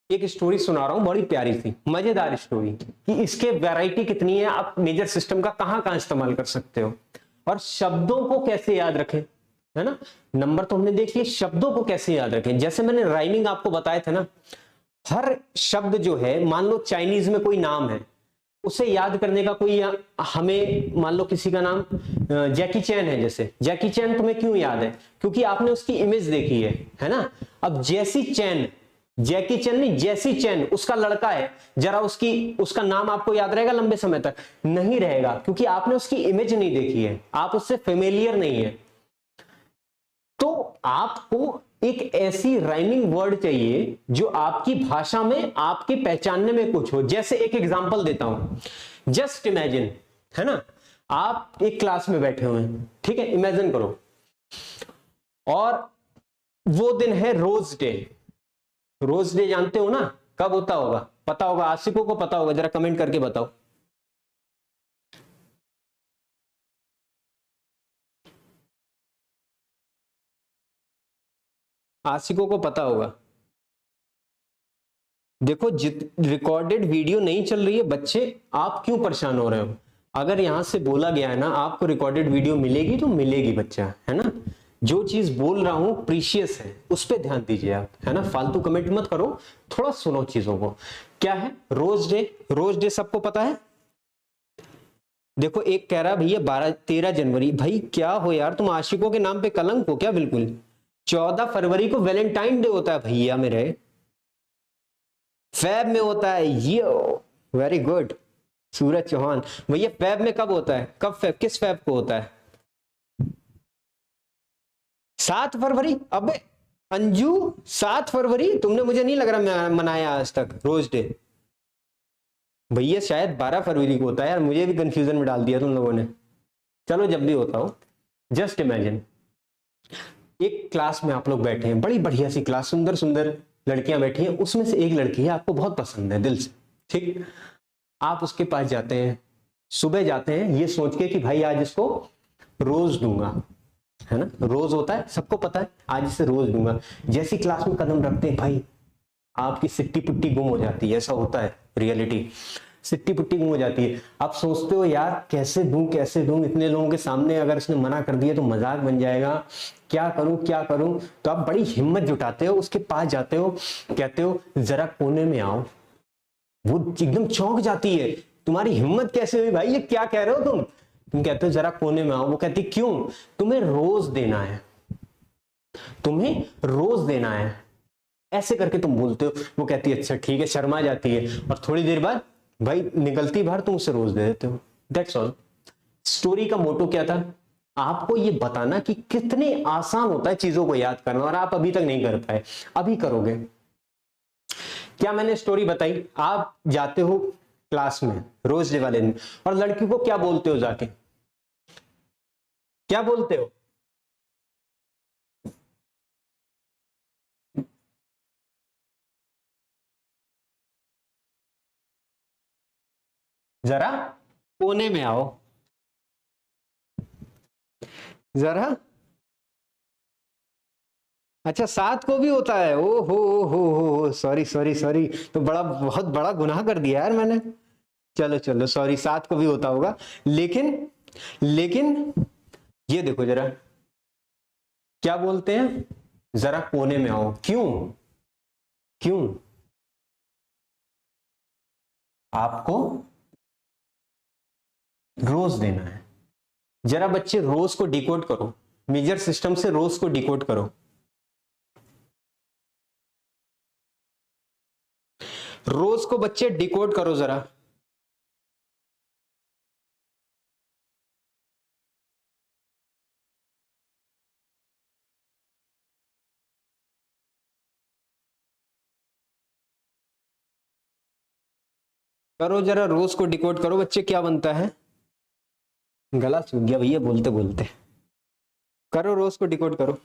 एक स्टोरी सुना रहा हूं बड़ी प्यारी सी मजेदार स्टोरी, कि इसके वैरायटी कितनी है, आप मेजर सिस्टम का कहां कहां इस्तेमाल कर सकते हो और शब्दों को कैसे याद रखें, है ना। नंबर तो हमने देख लिए, शब्दों को कैसे याद रखें। जैसे मैंने राइमिंग आपको बताए थे ना, हर शब्द जो है, मान लो चाइनीज में कोई नाम है, उसे याद करने का कोई, हमें मान लो किसी का नाम जैकी चैन है, जैसे जैकी चैन तुम्हें क्यों याद है? क्योंकि आपने उसकी इमेज देखी है ना। अब जैसी चैन, जैकी चैन नहीं, जैसी चैन उसका लड़का है, जरा उसका नाम आपको याद रहेगा? लंबे समय तक नहीं रहेगा, क्योंकि आपने उसकी इमेज नहीं देखी है, आप उससे फेमिलियर नहीं है। तो आपको एक ऐसी राइमिंग वर्ड चाहिए जो आपकी भाषा में, आपके पहचानने में कुछ हो। जैसे एक एग्जांपल देता हूं, जस्ट इमेजिन, है ना, आप एक क्लास में बैठे हुए हैं, ठीक है, इमेजिन करो, और वो दिन है रोज डे। रोज डे जानते हो ना, कब होता होगा? पता होगा, आशिकों को पता होगा, जरा कमेंट करके बताओ। आशिकों को पता होगा। देखो, रिकॉर्डेड वीडियो नहीं चल रही है बच्चे, आप क्यों परेशान हो रहे हो? अगर यहां से बोला गया है ना आपको रिकॉर्डेड वीडियो मिलेगी तो मिलेगी बच्चा, है ना। जो चीज बोल रहा हूं प्रीशियस है, उस पर ध्यान दीजिए आप, है ना। फालतू कमेंट मत करो, थोड़ा सुनो चीजों को। क्या है रोज डे? रोज डे सबको पता है। देखो, एक कह रहा भैया 13 जनवरी, भाई क्या हो यार, तुम आशिकों के नाम पे कलंक हो क्या? बिल्कुल। 14 फरवरी को वैलेंटाइन डे होता है भैया मेरे, फेब में होता है ये, वेरी गुड। सूरज चौहान भैया फेब में कब होता है? कब फेब, किस फेब को होता है? 7 फरवरी। अबे अंजू 7 फरवरी, तुमने मुझे नहीं लग रहा मनाया आज तक रोज डे। भैया शायद 12 फरवरी को होता है यार, मुझे भी कंफ्यूजन में डाल दिया तुम लोगों ने। चलो जब भी होता हो, जस्ट इमेजिन एक क्लास में आप लोग बैठे हैं, बड़ी बढ़िया सी क्लास, सुंदर सुंदर लड़कियां बैठी हैं, उसमें से एक लड़की है आपको बहुत पसंद है दिल से, ठीक। आप उसके पास जाते हैं, सुबह जाते हैं ये सोच के कि भाई आज इसको रोज दूंगा, है ना, रोज होता है सबको पता है, आज इसे रोज दूंगा। जैसी क्लास में कदम रखते हैं भाई आपकी सिट्टी पुट्टी गुम हो जाती है, ऐसा होता है रियलिटी, सिट्टी पुट्टी गुम हो जाती है। आप सोचते हो यार कैसे दूं, इतने लोगों के सामने अगर इसने मना कर दिया तो मजाक बन जाएगा, क्या करूं। तो आप बड़ी हिम्मत जुटाते हो, उसके पास जाते हो, कहते हो जरा कोने में आओ। वो एकदम चौंक जाती है, तुम्हारी हिम्मत कैसे हुई भाई, ये क्या कह रहे हो तुम कहते हो जरा कोने में आओ। वो कहती क्यों? तुम्हें रोज देना है, ऐसे करके तुम बोलते हो। वो कहती है अच्छा ठीक है, शर्मा जाती है, और थोड़ी देर बाद भाई निकलती बाहर तुम उसे रोज दे देते हो। That's all. स्टोरी का मोटो क्या था? आपको ये बताना कि कितने आसान होता है चीजों को याद करना, और आप अभी तक नहीं कर पाए, अभी करोगे। क्या मैंने स्टोरी बताई? आप जाते हो क्लास में रोज डे वाले दिन, और लड़की को क्या बोलते हो जाके? क्या बोलते हो? जरा कोने में आओ, जरा। अच्छा 7 को भी होता है? ओ हो, सॉरी, तो बहुत बड़ा गुनाह कर दिया यार मैंने। चलो सॉरी, 7 को भी होता होगा, लेकिन ये देखो जरा, क्या बोलते हैं? जरा कोने में आओ। क्यों? आपको रोज देना है। जरा बच्चे रोज को डिकोड करो, मेजर सिस्टम से रोज को डिकोड करो। रोज को बच्चे डिकोड करो जरा। करो जरा, रोज को डिकोड करो बच्चे, क्या बनता है? गला सूख गया भैया बोलते बोलते। करो, रोज को डिकोड करो।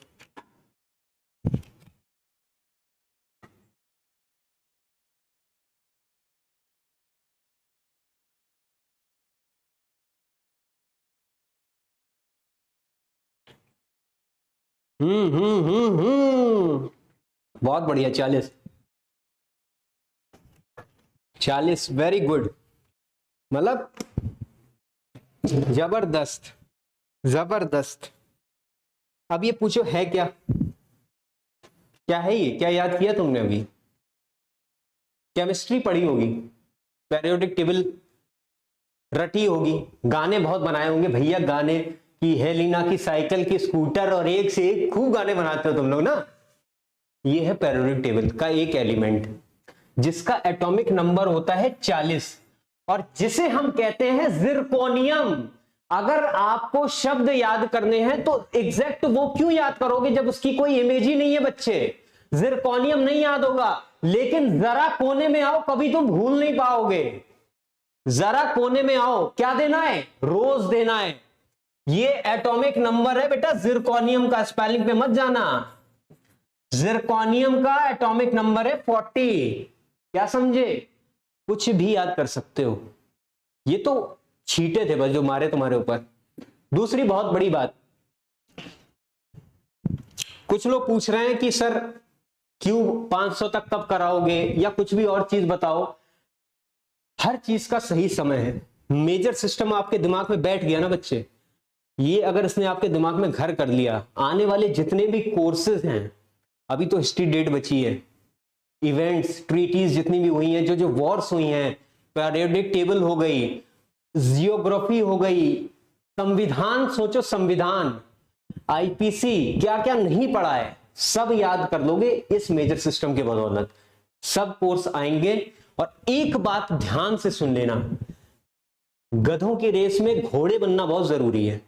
बहुत बढ़िया। 40, वेरी गुड, मतलब जबरदस्त। अब ये पूछो है क्या है ये? क्या याद किया तुमने? अभी केमिस्ट्री पढ़ी होगी, पेरियोडिक टेबल रटी होगी, गाने बहुत बनाए होंगे भैया, गाने की हेलिना की साइकिल की स्कूटर, और एक से एक खूब गाने बनाते हो तुम लोग ना। ये है पेरियोडिक टेबल का एक एलिमेंट जिसका एटॉमिक नंबर होता है 40, और जिसे हम कहते हैं जिरकोनियम। अगर आपको शब्द याद करने हैं तो एग्जैक्ट वो क्यों याद करोगे जब उसकी कोई इमेज ही नहीं है बच्चे? जिरकोनियम नहीं याद होगा, लेकिन जरा कोने में आओ कभी तुम भूल नहीं पाओगे। जरा कोने में आओ, क्या देना है? रोज देना है। ये एटॉमिक नंबर है बेटा जिरकोनियम का, स्पेलिंग पे मत जाना। जिरकोनियम का एटॉमिक नंबर है 40। क्या समझे? कुछ भी याद कर सकते हो। ये तो छींटे थे बस जो मारे तुम्हारे ऊपर। दूसरी बहुत बड़ी बात, कुछ लोग पूछ रहे हैं कि सर क्यों 500 तक कब कराओगे, या कुछ भी और चीज बताओ। हर चीज का सही समय है। मेजर सिस्टम आपके दिमाग में बैठ गया ना बच्चे, ये अगर इसने आपके दिमाग में घर कर लिया, आने वाले जितने भी कोर्सेज हैं, अभी तो हिस्ट्री डेट बची है, इवेंट्स ट्रीटीज जितनी भी हुई हैं, जो वॉर्स हुई हैं, पीरियोडिक टेबल हो गई, जियोग्राफी हो गई, संविधान सोचो, संविधान, आईपीसी, क्या क्या नहीं पढ़ा है सब याद कर लोगे इस मेजर सिस्टम के बदौलत। सब कोर्स आएंगे। और एक बात ध्यान से सुन लेना, गधों की रेस में घोड़े बनना बहुत जरूरी है।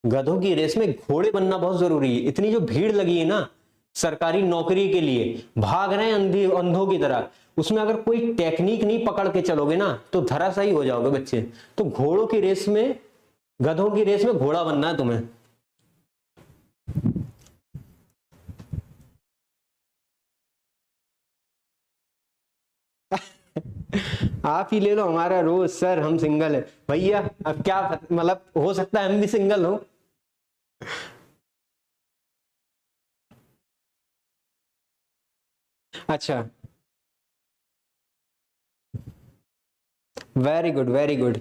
गधों की रेस में घोड़े बनना बहुत जरूरी है। इतनी जो भीड़ लगी है ना सरकारी नौकरी के लिए, भाग रहे हैं अंधों की तरह, उसमें अगर कोई टेक्निक नहीं पकड़ के चलोगे ना तो धराशायी हो जाओगे बच्चे। तो घोड़ों की रेस में, गधों की रेस में घोड़ा बनना है तुम्हें। आप ही ले लो हमारा रोज, सर हम सिंगल है भैया। अब क्या मतलब, हो सकता है हम भी सिंगल हो। अच्छा, वेरी गुड वेरी गुड।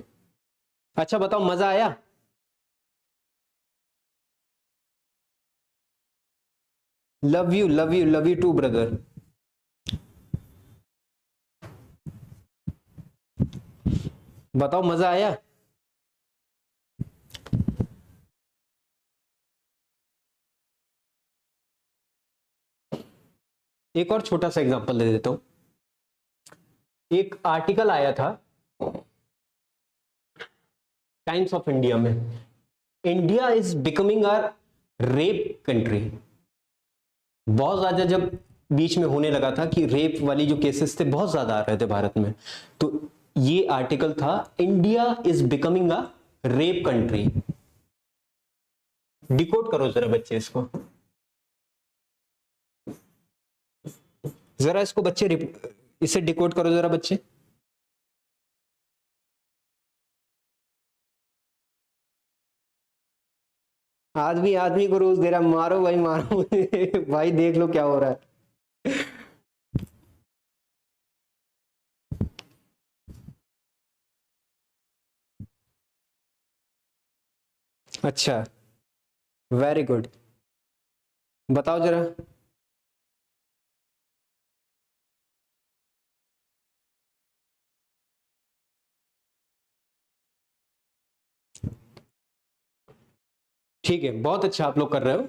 अच्छा बताओ, मजा आया? Love you love you love you too brother. बताओ मजा आया? एक और छोटा सा एग्जांपल दे देता हूं। एक आर्टिकल आया था टाइम्स ऑफ इंडिया में, India is becoming a rape country. बहुत ज्यादा जब बीच में होने लगा था कि रेप वाली जो केसेस थे बहुत ज्यादा आ रहे थे भारत में, तो ये आर्टिकल था India is becoming a rape country. Decode करो जरा बच्चे इसको, जरा इसको बच्चे इसे डिकोड करो जरा बच्चे। आदमी आदमी को रोज दे रहा, मारो भाई मारो। भाई देख लो क्या हो रहा है। अच्छा, वेरी गुड, बताओ जरा। ठीक है, बहुत अच्छा आप लोग कर रहे हो।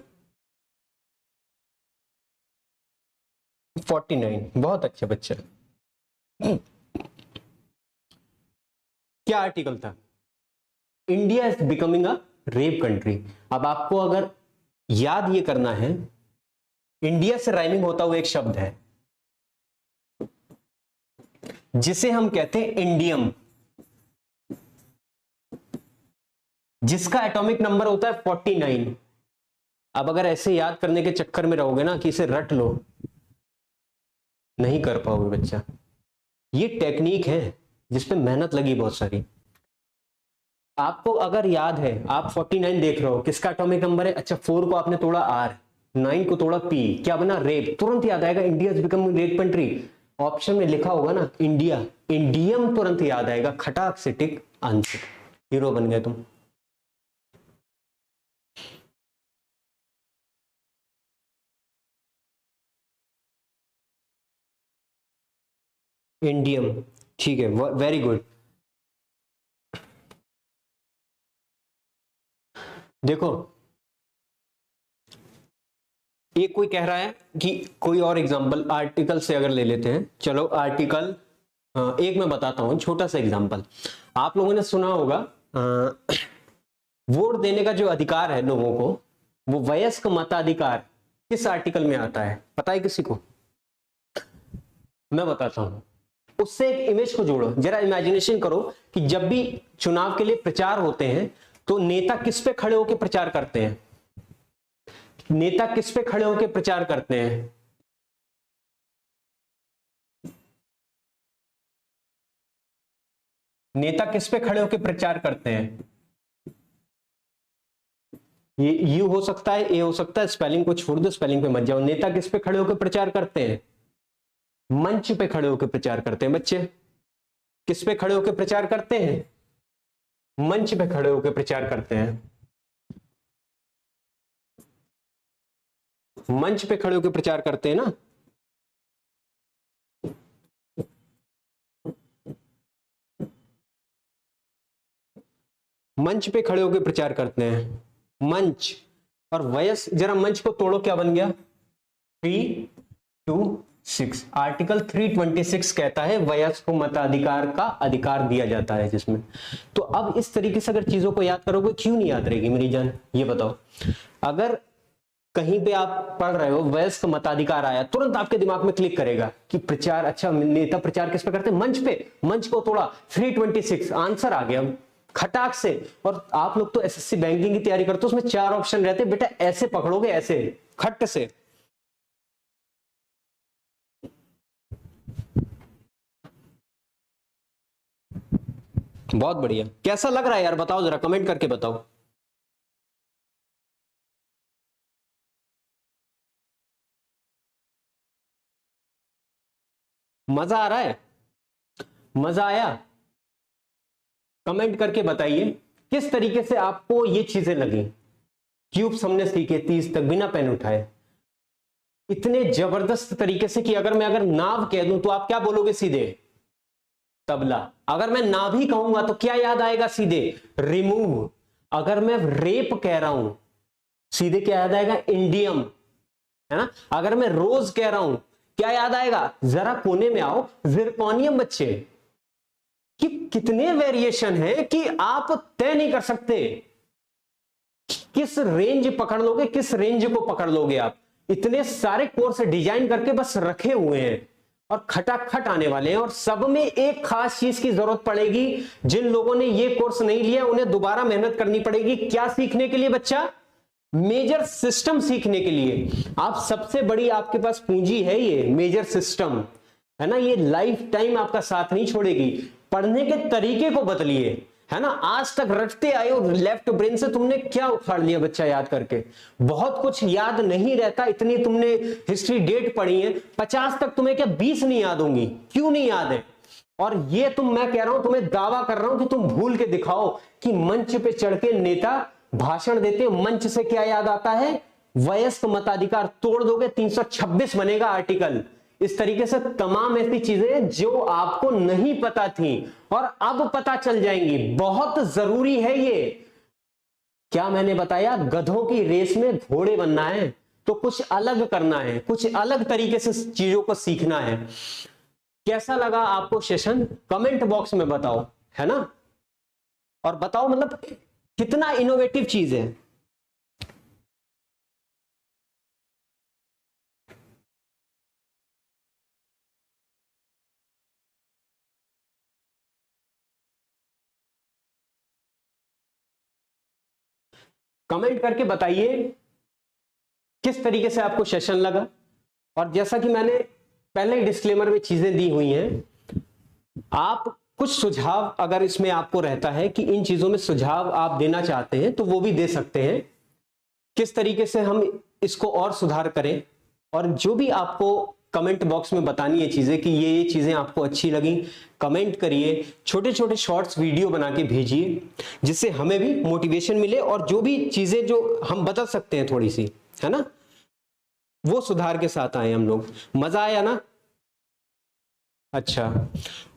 49, बहुत अच्छा बच्चा। क्या आर्टिकल था? India is becoming a rape country. अब आपको अगर याद ये करना है, इंडिया से राइमिंग होता हुआ एक शब्द है जिसे हम कहते हैं इंडियम, जिसका एटॉमिक नंबर होता है 49। अब अगर ऐसे याद करने के चक्कर में रहोगे ना कि इसे रट लो, नहीं कर पाओगे बच्चा। ये टेक्निक है जिसपे मेहनत लगी बहुत सारी। आपको अगर याद है, आप 49 देख रहे हो, किसका एटॉमिक नंबर है? अच्छा, 4 को आपने तोड़ा R, 9 को तोड़ा P, क्या बना? रेप। तुरंत याद आएगा India is becoming rape country. Option में लिखा होगा ना इंडिया, इंडियम, तुरंत याद आएगा, खटाक से टिक, आंसर, हीरो बन गए तुम। इंडियम, ठीक है, वेरी गुड। देखो, एक कोई कह रहा है कि कोई और एग्जांपल आर्टिकल से अगर ले लेते हैं, चलो आर्टिकल एक मैं बताता हूं, छोटा सा एग्जांपल। आप लोगों ने सुना होगा वोट देने का जो अधिकार है लोगों को, वो वयस्क मताधिकार किस आर्टिकल में आता है? पता है किसी को? मैं बताता हूं। उससे एक इमेज को जोड़ो, जरा इमेजिनेशन करो कि जब भी चुनाव के लिए प्रचार होते हैं तो नेता किस पे खड़े होकर प्रचार करते हैं? नेता किस पे खड़े होकर प्रचार करते हैं? नेता किस पे खड़े होकर प्रचार करते हैं? ये यू हो सकता है, ए हो सकता है, स्पेलिंग को छोड़ दो, स्पेलिंग पे मत जाओ। नेता किस पे खड़े होकर प्रचार करते हैं? मंच पे खड़े होकर प्रचार करते हैं बच्चे। किस पे खड़े होकर प्रचार करते हैं? मंच पे खड़े होकर प्रचार करते हैं। मंच पे खड़े होकर प्रचार करते हैं ना। मंच पे खड़े होकर प्रचार करते हैं, मंच। और वयस, जरा मंच को तोड़ो, क्या बन गया? 3, 2, 6 आर्टिकल 326 कहता है वयस्क को मताधिकार का अधिकार दिया जाता है जिसमें। तो अब इस तरीके से अगर चीजों को याद करोगे, क्यों नहीं याद रहेगी मेरी जान, ये बताओ। अगर कहीं पे आप पढ़ रहे हो वयस्क मताधिकार आया, तुरंत आपके दिमाग में क्लिक करेगा कि प्रचार, अच्छा नेता प्रचार किस पे करते हैं, मंच पे, मंच को तोड़ा, 326 आंसर आ गया खटाक से। और आप लोग तो एसएससी बैंकिंग की तैयारी करते हो, उसमें 4 ऑप्शन रहते हैं, बेटा ऐसे पकड़ोगे, ऐसे खट से। बहुत बढ़िया, कैसा लग रहा है यार, बताओ जरा, कमेंट करके बताओ। मजा आ रहा है, मजा आया? कमेंट करके बताइए किस तरीके से आपको ये चीजें लगी। क्यूब्स हमने सीखे 30 तक बिना पेन उठाए, इतने जबरदस्त तरीके से कि अगर नाव कह दूं तो आप क्या बोलोगे सीधे, तबला। अगर मैं ना भी कहूंगा तो क्या याद आएगा सीधे, रिमूव। अगर मैं रेप कह रहा हूं सीधे क्या याद आएगा, इंडियम, है ना। अगर मैं रोज कह रहा हूं क्या याद आएगा, जरा कोने में आओ, जिरकोनियम। बच्चे कि कितने वेरिएशन है कि आप तय नहीं कर सकते किस रेंज पकड़ लोगे, किस रेंज को पकड़ लोगे आप। इतने सारे कोर्स डिजाइन करके बस रखे हुए हैं और खटाखट आने वाले हैं, और सब में एक खास चीज की जरूरत पड़ेगी। जिन लोगों ने ये कोर्स नहीं लिया उन्हें दोबारा मेहनत करनी पड़ेगी। क्या सीखने के लिए बच्चा, मेजर सिस्टम सीखने के लिए। आप सबसे बड़ी आपके पास पूंजी है ये मेजर सिस्टम, है ना। ये लाइफ टाइम आपका साथ नहीं छोड़ेगी। पढ़ने के तरीके को बदलिए, है ना। आज तक रटते आए हो, लेफ्ट ब्रेन से तुमने क्या उखाड़ लिया बच्चा याद करके, बहुत कुछ याद नहीं रहता। इतनी तुमने हिस्ट्री डेट पढ़ी है, 50 तक तुम्हें क्या 20 नहीं याद होंगी, क्यों नहीं याद है। और ये मैं कह रहा हूं, तुम्हें दावा कर रहा हूं कि तुम भूल के दिखाओ कि मंच पे चढ़ के नेता भाषण देते, मंच से क्या याद आता है, वयस्क मताधिकार। तोड़ दोगे 326 बनेगा आर्टिकल। इस तरीके से तमाम ऐसी चीजें जो आपको नहीं पता थी और अब पता चल जाएंगी। बहुत जरूरी है ये। क्या मैंने बताया, गधों की रेस में घोड़े बनना है तो कुछ अलग करना है, कुछ अलग तरीके से चीजों को सीखना है। कैसा लगा आपको सेशन, कमेंट बॉक्स में बताओ, है ना। और बताओ मतलब कितना इनोवेटिव चीज है। कमेंट करके बताइए किस तरीके से आपको सेशन लगा। और जैसा कि मैंने पहले ही डिस्क्लेमर में चीजें दी हुई हैं, आप कुछ सुझाव अगर इसमें आपको रहता है कि इन चीजों में सुझाव आप देना चाहते हैं तो वो भी दे सकते हैं, किस तरीके से हम इसको और सुधार करें। और जो भी आपको कमेंट बॉक्स में बतानी है चीजें कि ये चीजें आपको अच्छी लगी, कमेंट करिए। छोटे छोटे शॉर्ट्स वीडियो बना के भेजिए जिससे हमें भी मोटिवेशन मिले और जो भी चीजें जो हम बदल सकते हैं थोड़ी सी, है ना, वो सुधार के साथ आए हम लोग। मजा आया ना? अच्छा,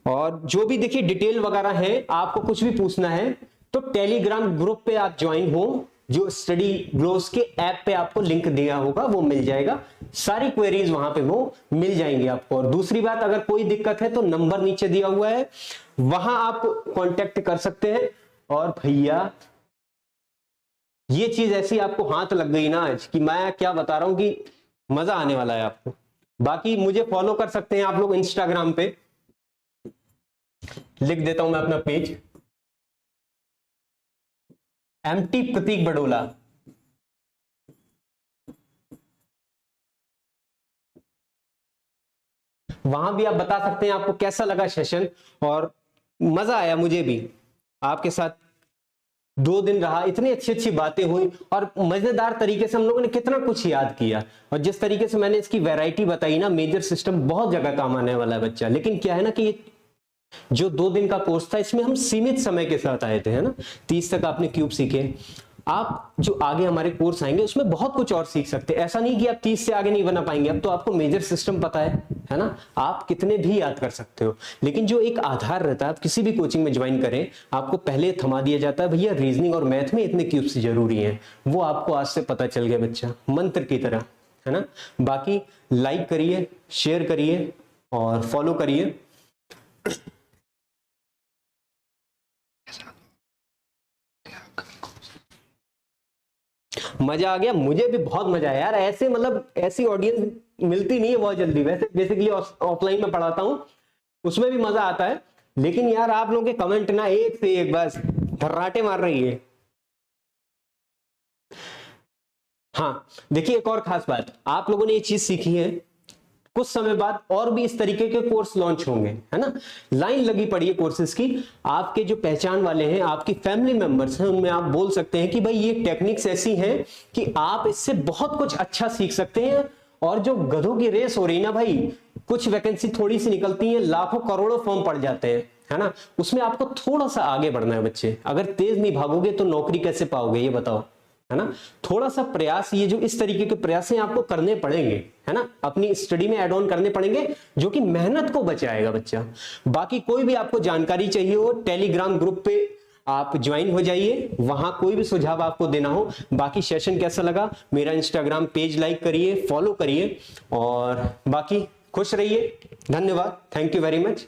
और जो भी देखिए डिटेल वगैरह है, आपको कुछ भी पूछना है तो टेलीग्राम ग्रुप पे आप ज्वाइन हो, जो स्टडी ग्लोस के ऐप पे आपको लिंक दिया होगा वो मिल जाएगा। सारी क्वेरीज वहां पे वो मिल जाएंगी आपको। और दूसरी बात, अगर कोई दिक्कत है तो नंबर नीचे दिया हुआ है, वहां आप कांटेक्ट कर सकते हैं। और भैया ये चीज ऐसी आपको हाथ लग गई ना आज कि मैं क्या बता रहा हूं कि मजा आने वाला है आपको। बाकी मुझे फॉलो कर सकते हैं आप लोग इंस्टाग्राम पे, लिख देता हूं मैं अपना पेज, एमटी प्रतीक बडोला। वहां भी आप बता सकते हैं आपको कैसा लगा सेशन। और मजा आया मुझे भी आपके साथ, 2 दिन रहा, इतनी अच्छी अच्छी बातें हुई और मजेदार तरीके से हम लोगों ने कितना कुछ याद किया। और जिस तरीके से मैंने इसकी वैरायटी बताई ना, मेजर सिस्टम बहुत जगह काम आने वाला है बच्चा। लेकिन क्या है ना कि जो 2 दिन का कोर्स था इसमें हम सीमित समय के साथ आए थे, है ना। 30 तक आपने क्यूब सीखे। आप जो आगे हमारे कोर्स आएंगे उसमें बहुत कुछ और सीख सकते हैं। ऐसा नहीं कि आप 30 से आगे नहीं बना पाएंगे। अब तो आपको मेजर सिस्टम पता है ना, आप कितने भी याद कर सकते हो। लेकिन जो एक आधार रहता है, आप किसी भी कोचिंग में ज्वाइन करें, आपको पहले थमा दिया जाता है भैया रीजनिंग और मैथ में इतने क्यूब्स जरूरी हैं। वो आपको आज से पता चल गया बच्चा, मंत्र की तरह, है ना। बाकी लाइक करिए, शेयर करिए और फॉलो करिए। मजा आ गया, मुझे भी बहुत मजा आया यार। ऐसे मतलब ऐसी ऑडियंस मिलती नहीं है बहुत जल्दी। वैसे बेसिकली ऑफलाइन में पढ़ाता हूं, उसमें भी मजा आता है, लेकिन यार आप लोगों के कमेंट ना एक से एक बस धर्राटे मार रही है। हाँ देखिए, एक और खास बात, आप लोगों ने ये चीज सीखी है, कुछ समय बाद और भी इस तरीके के कोर्स लॉन्च होंगे, है ना। लाइन लगी पड़ी है कोर्सेज की। आपके जो पहचान वाले हैं, आपकी फैमिली मेंबर्स हैं, उनमें आप बोल सकते हैं कि भाई ये टेक्निक्स ऐसी हैं कि आप इससे बहुत कुछ अच्छा सीख सकते हैं। और जो गधों की रेस हो रही है ना भाई, कुछ वैकेंसी थोड़ी सी निकलती है, लाखों करोड़ों फॉर्म पड़ जाते हैं, है ना। उसमें आपको थोड़ा सा आगे बढ़ना है बच्चे। अगर तेज नहीं भागोगे तो नौकरी कैसे पाओगे, ये बताओ, है ना। थोड़ा सा प्रयास, ये जो इस तरीके के प्रयास हैं आपको करने पड़ेंगे, है ना। अपनी स्टडी में ऐड ऑन करने पड़ेंगे, जो कि मेहनत को बचाएगा बच्चा। बाकी कोई भी आपको जानकारी चाहिए हो, टेलीग्राम ग्रुप पे आप ज्वाइन हो जाइए, वहां कोई भी सुझाव आपको देना हो। बाकी सेशन कैसा लगा, मेरा इंस्टाग्राम पेज लाइक करिए, फॉलो करिए और बाकी खुश रहिए। धन्यवाद, थैंक यू वेरी मच।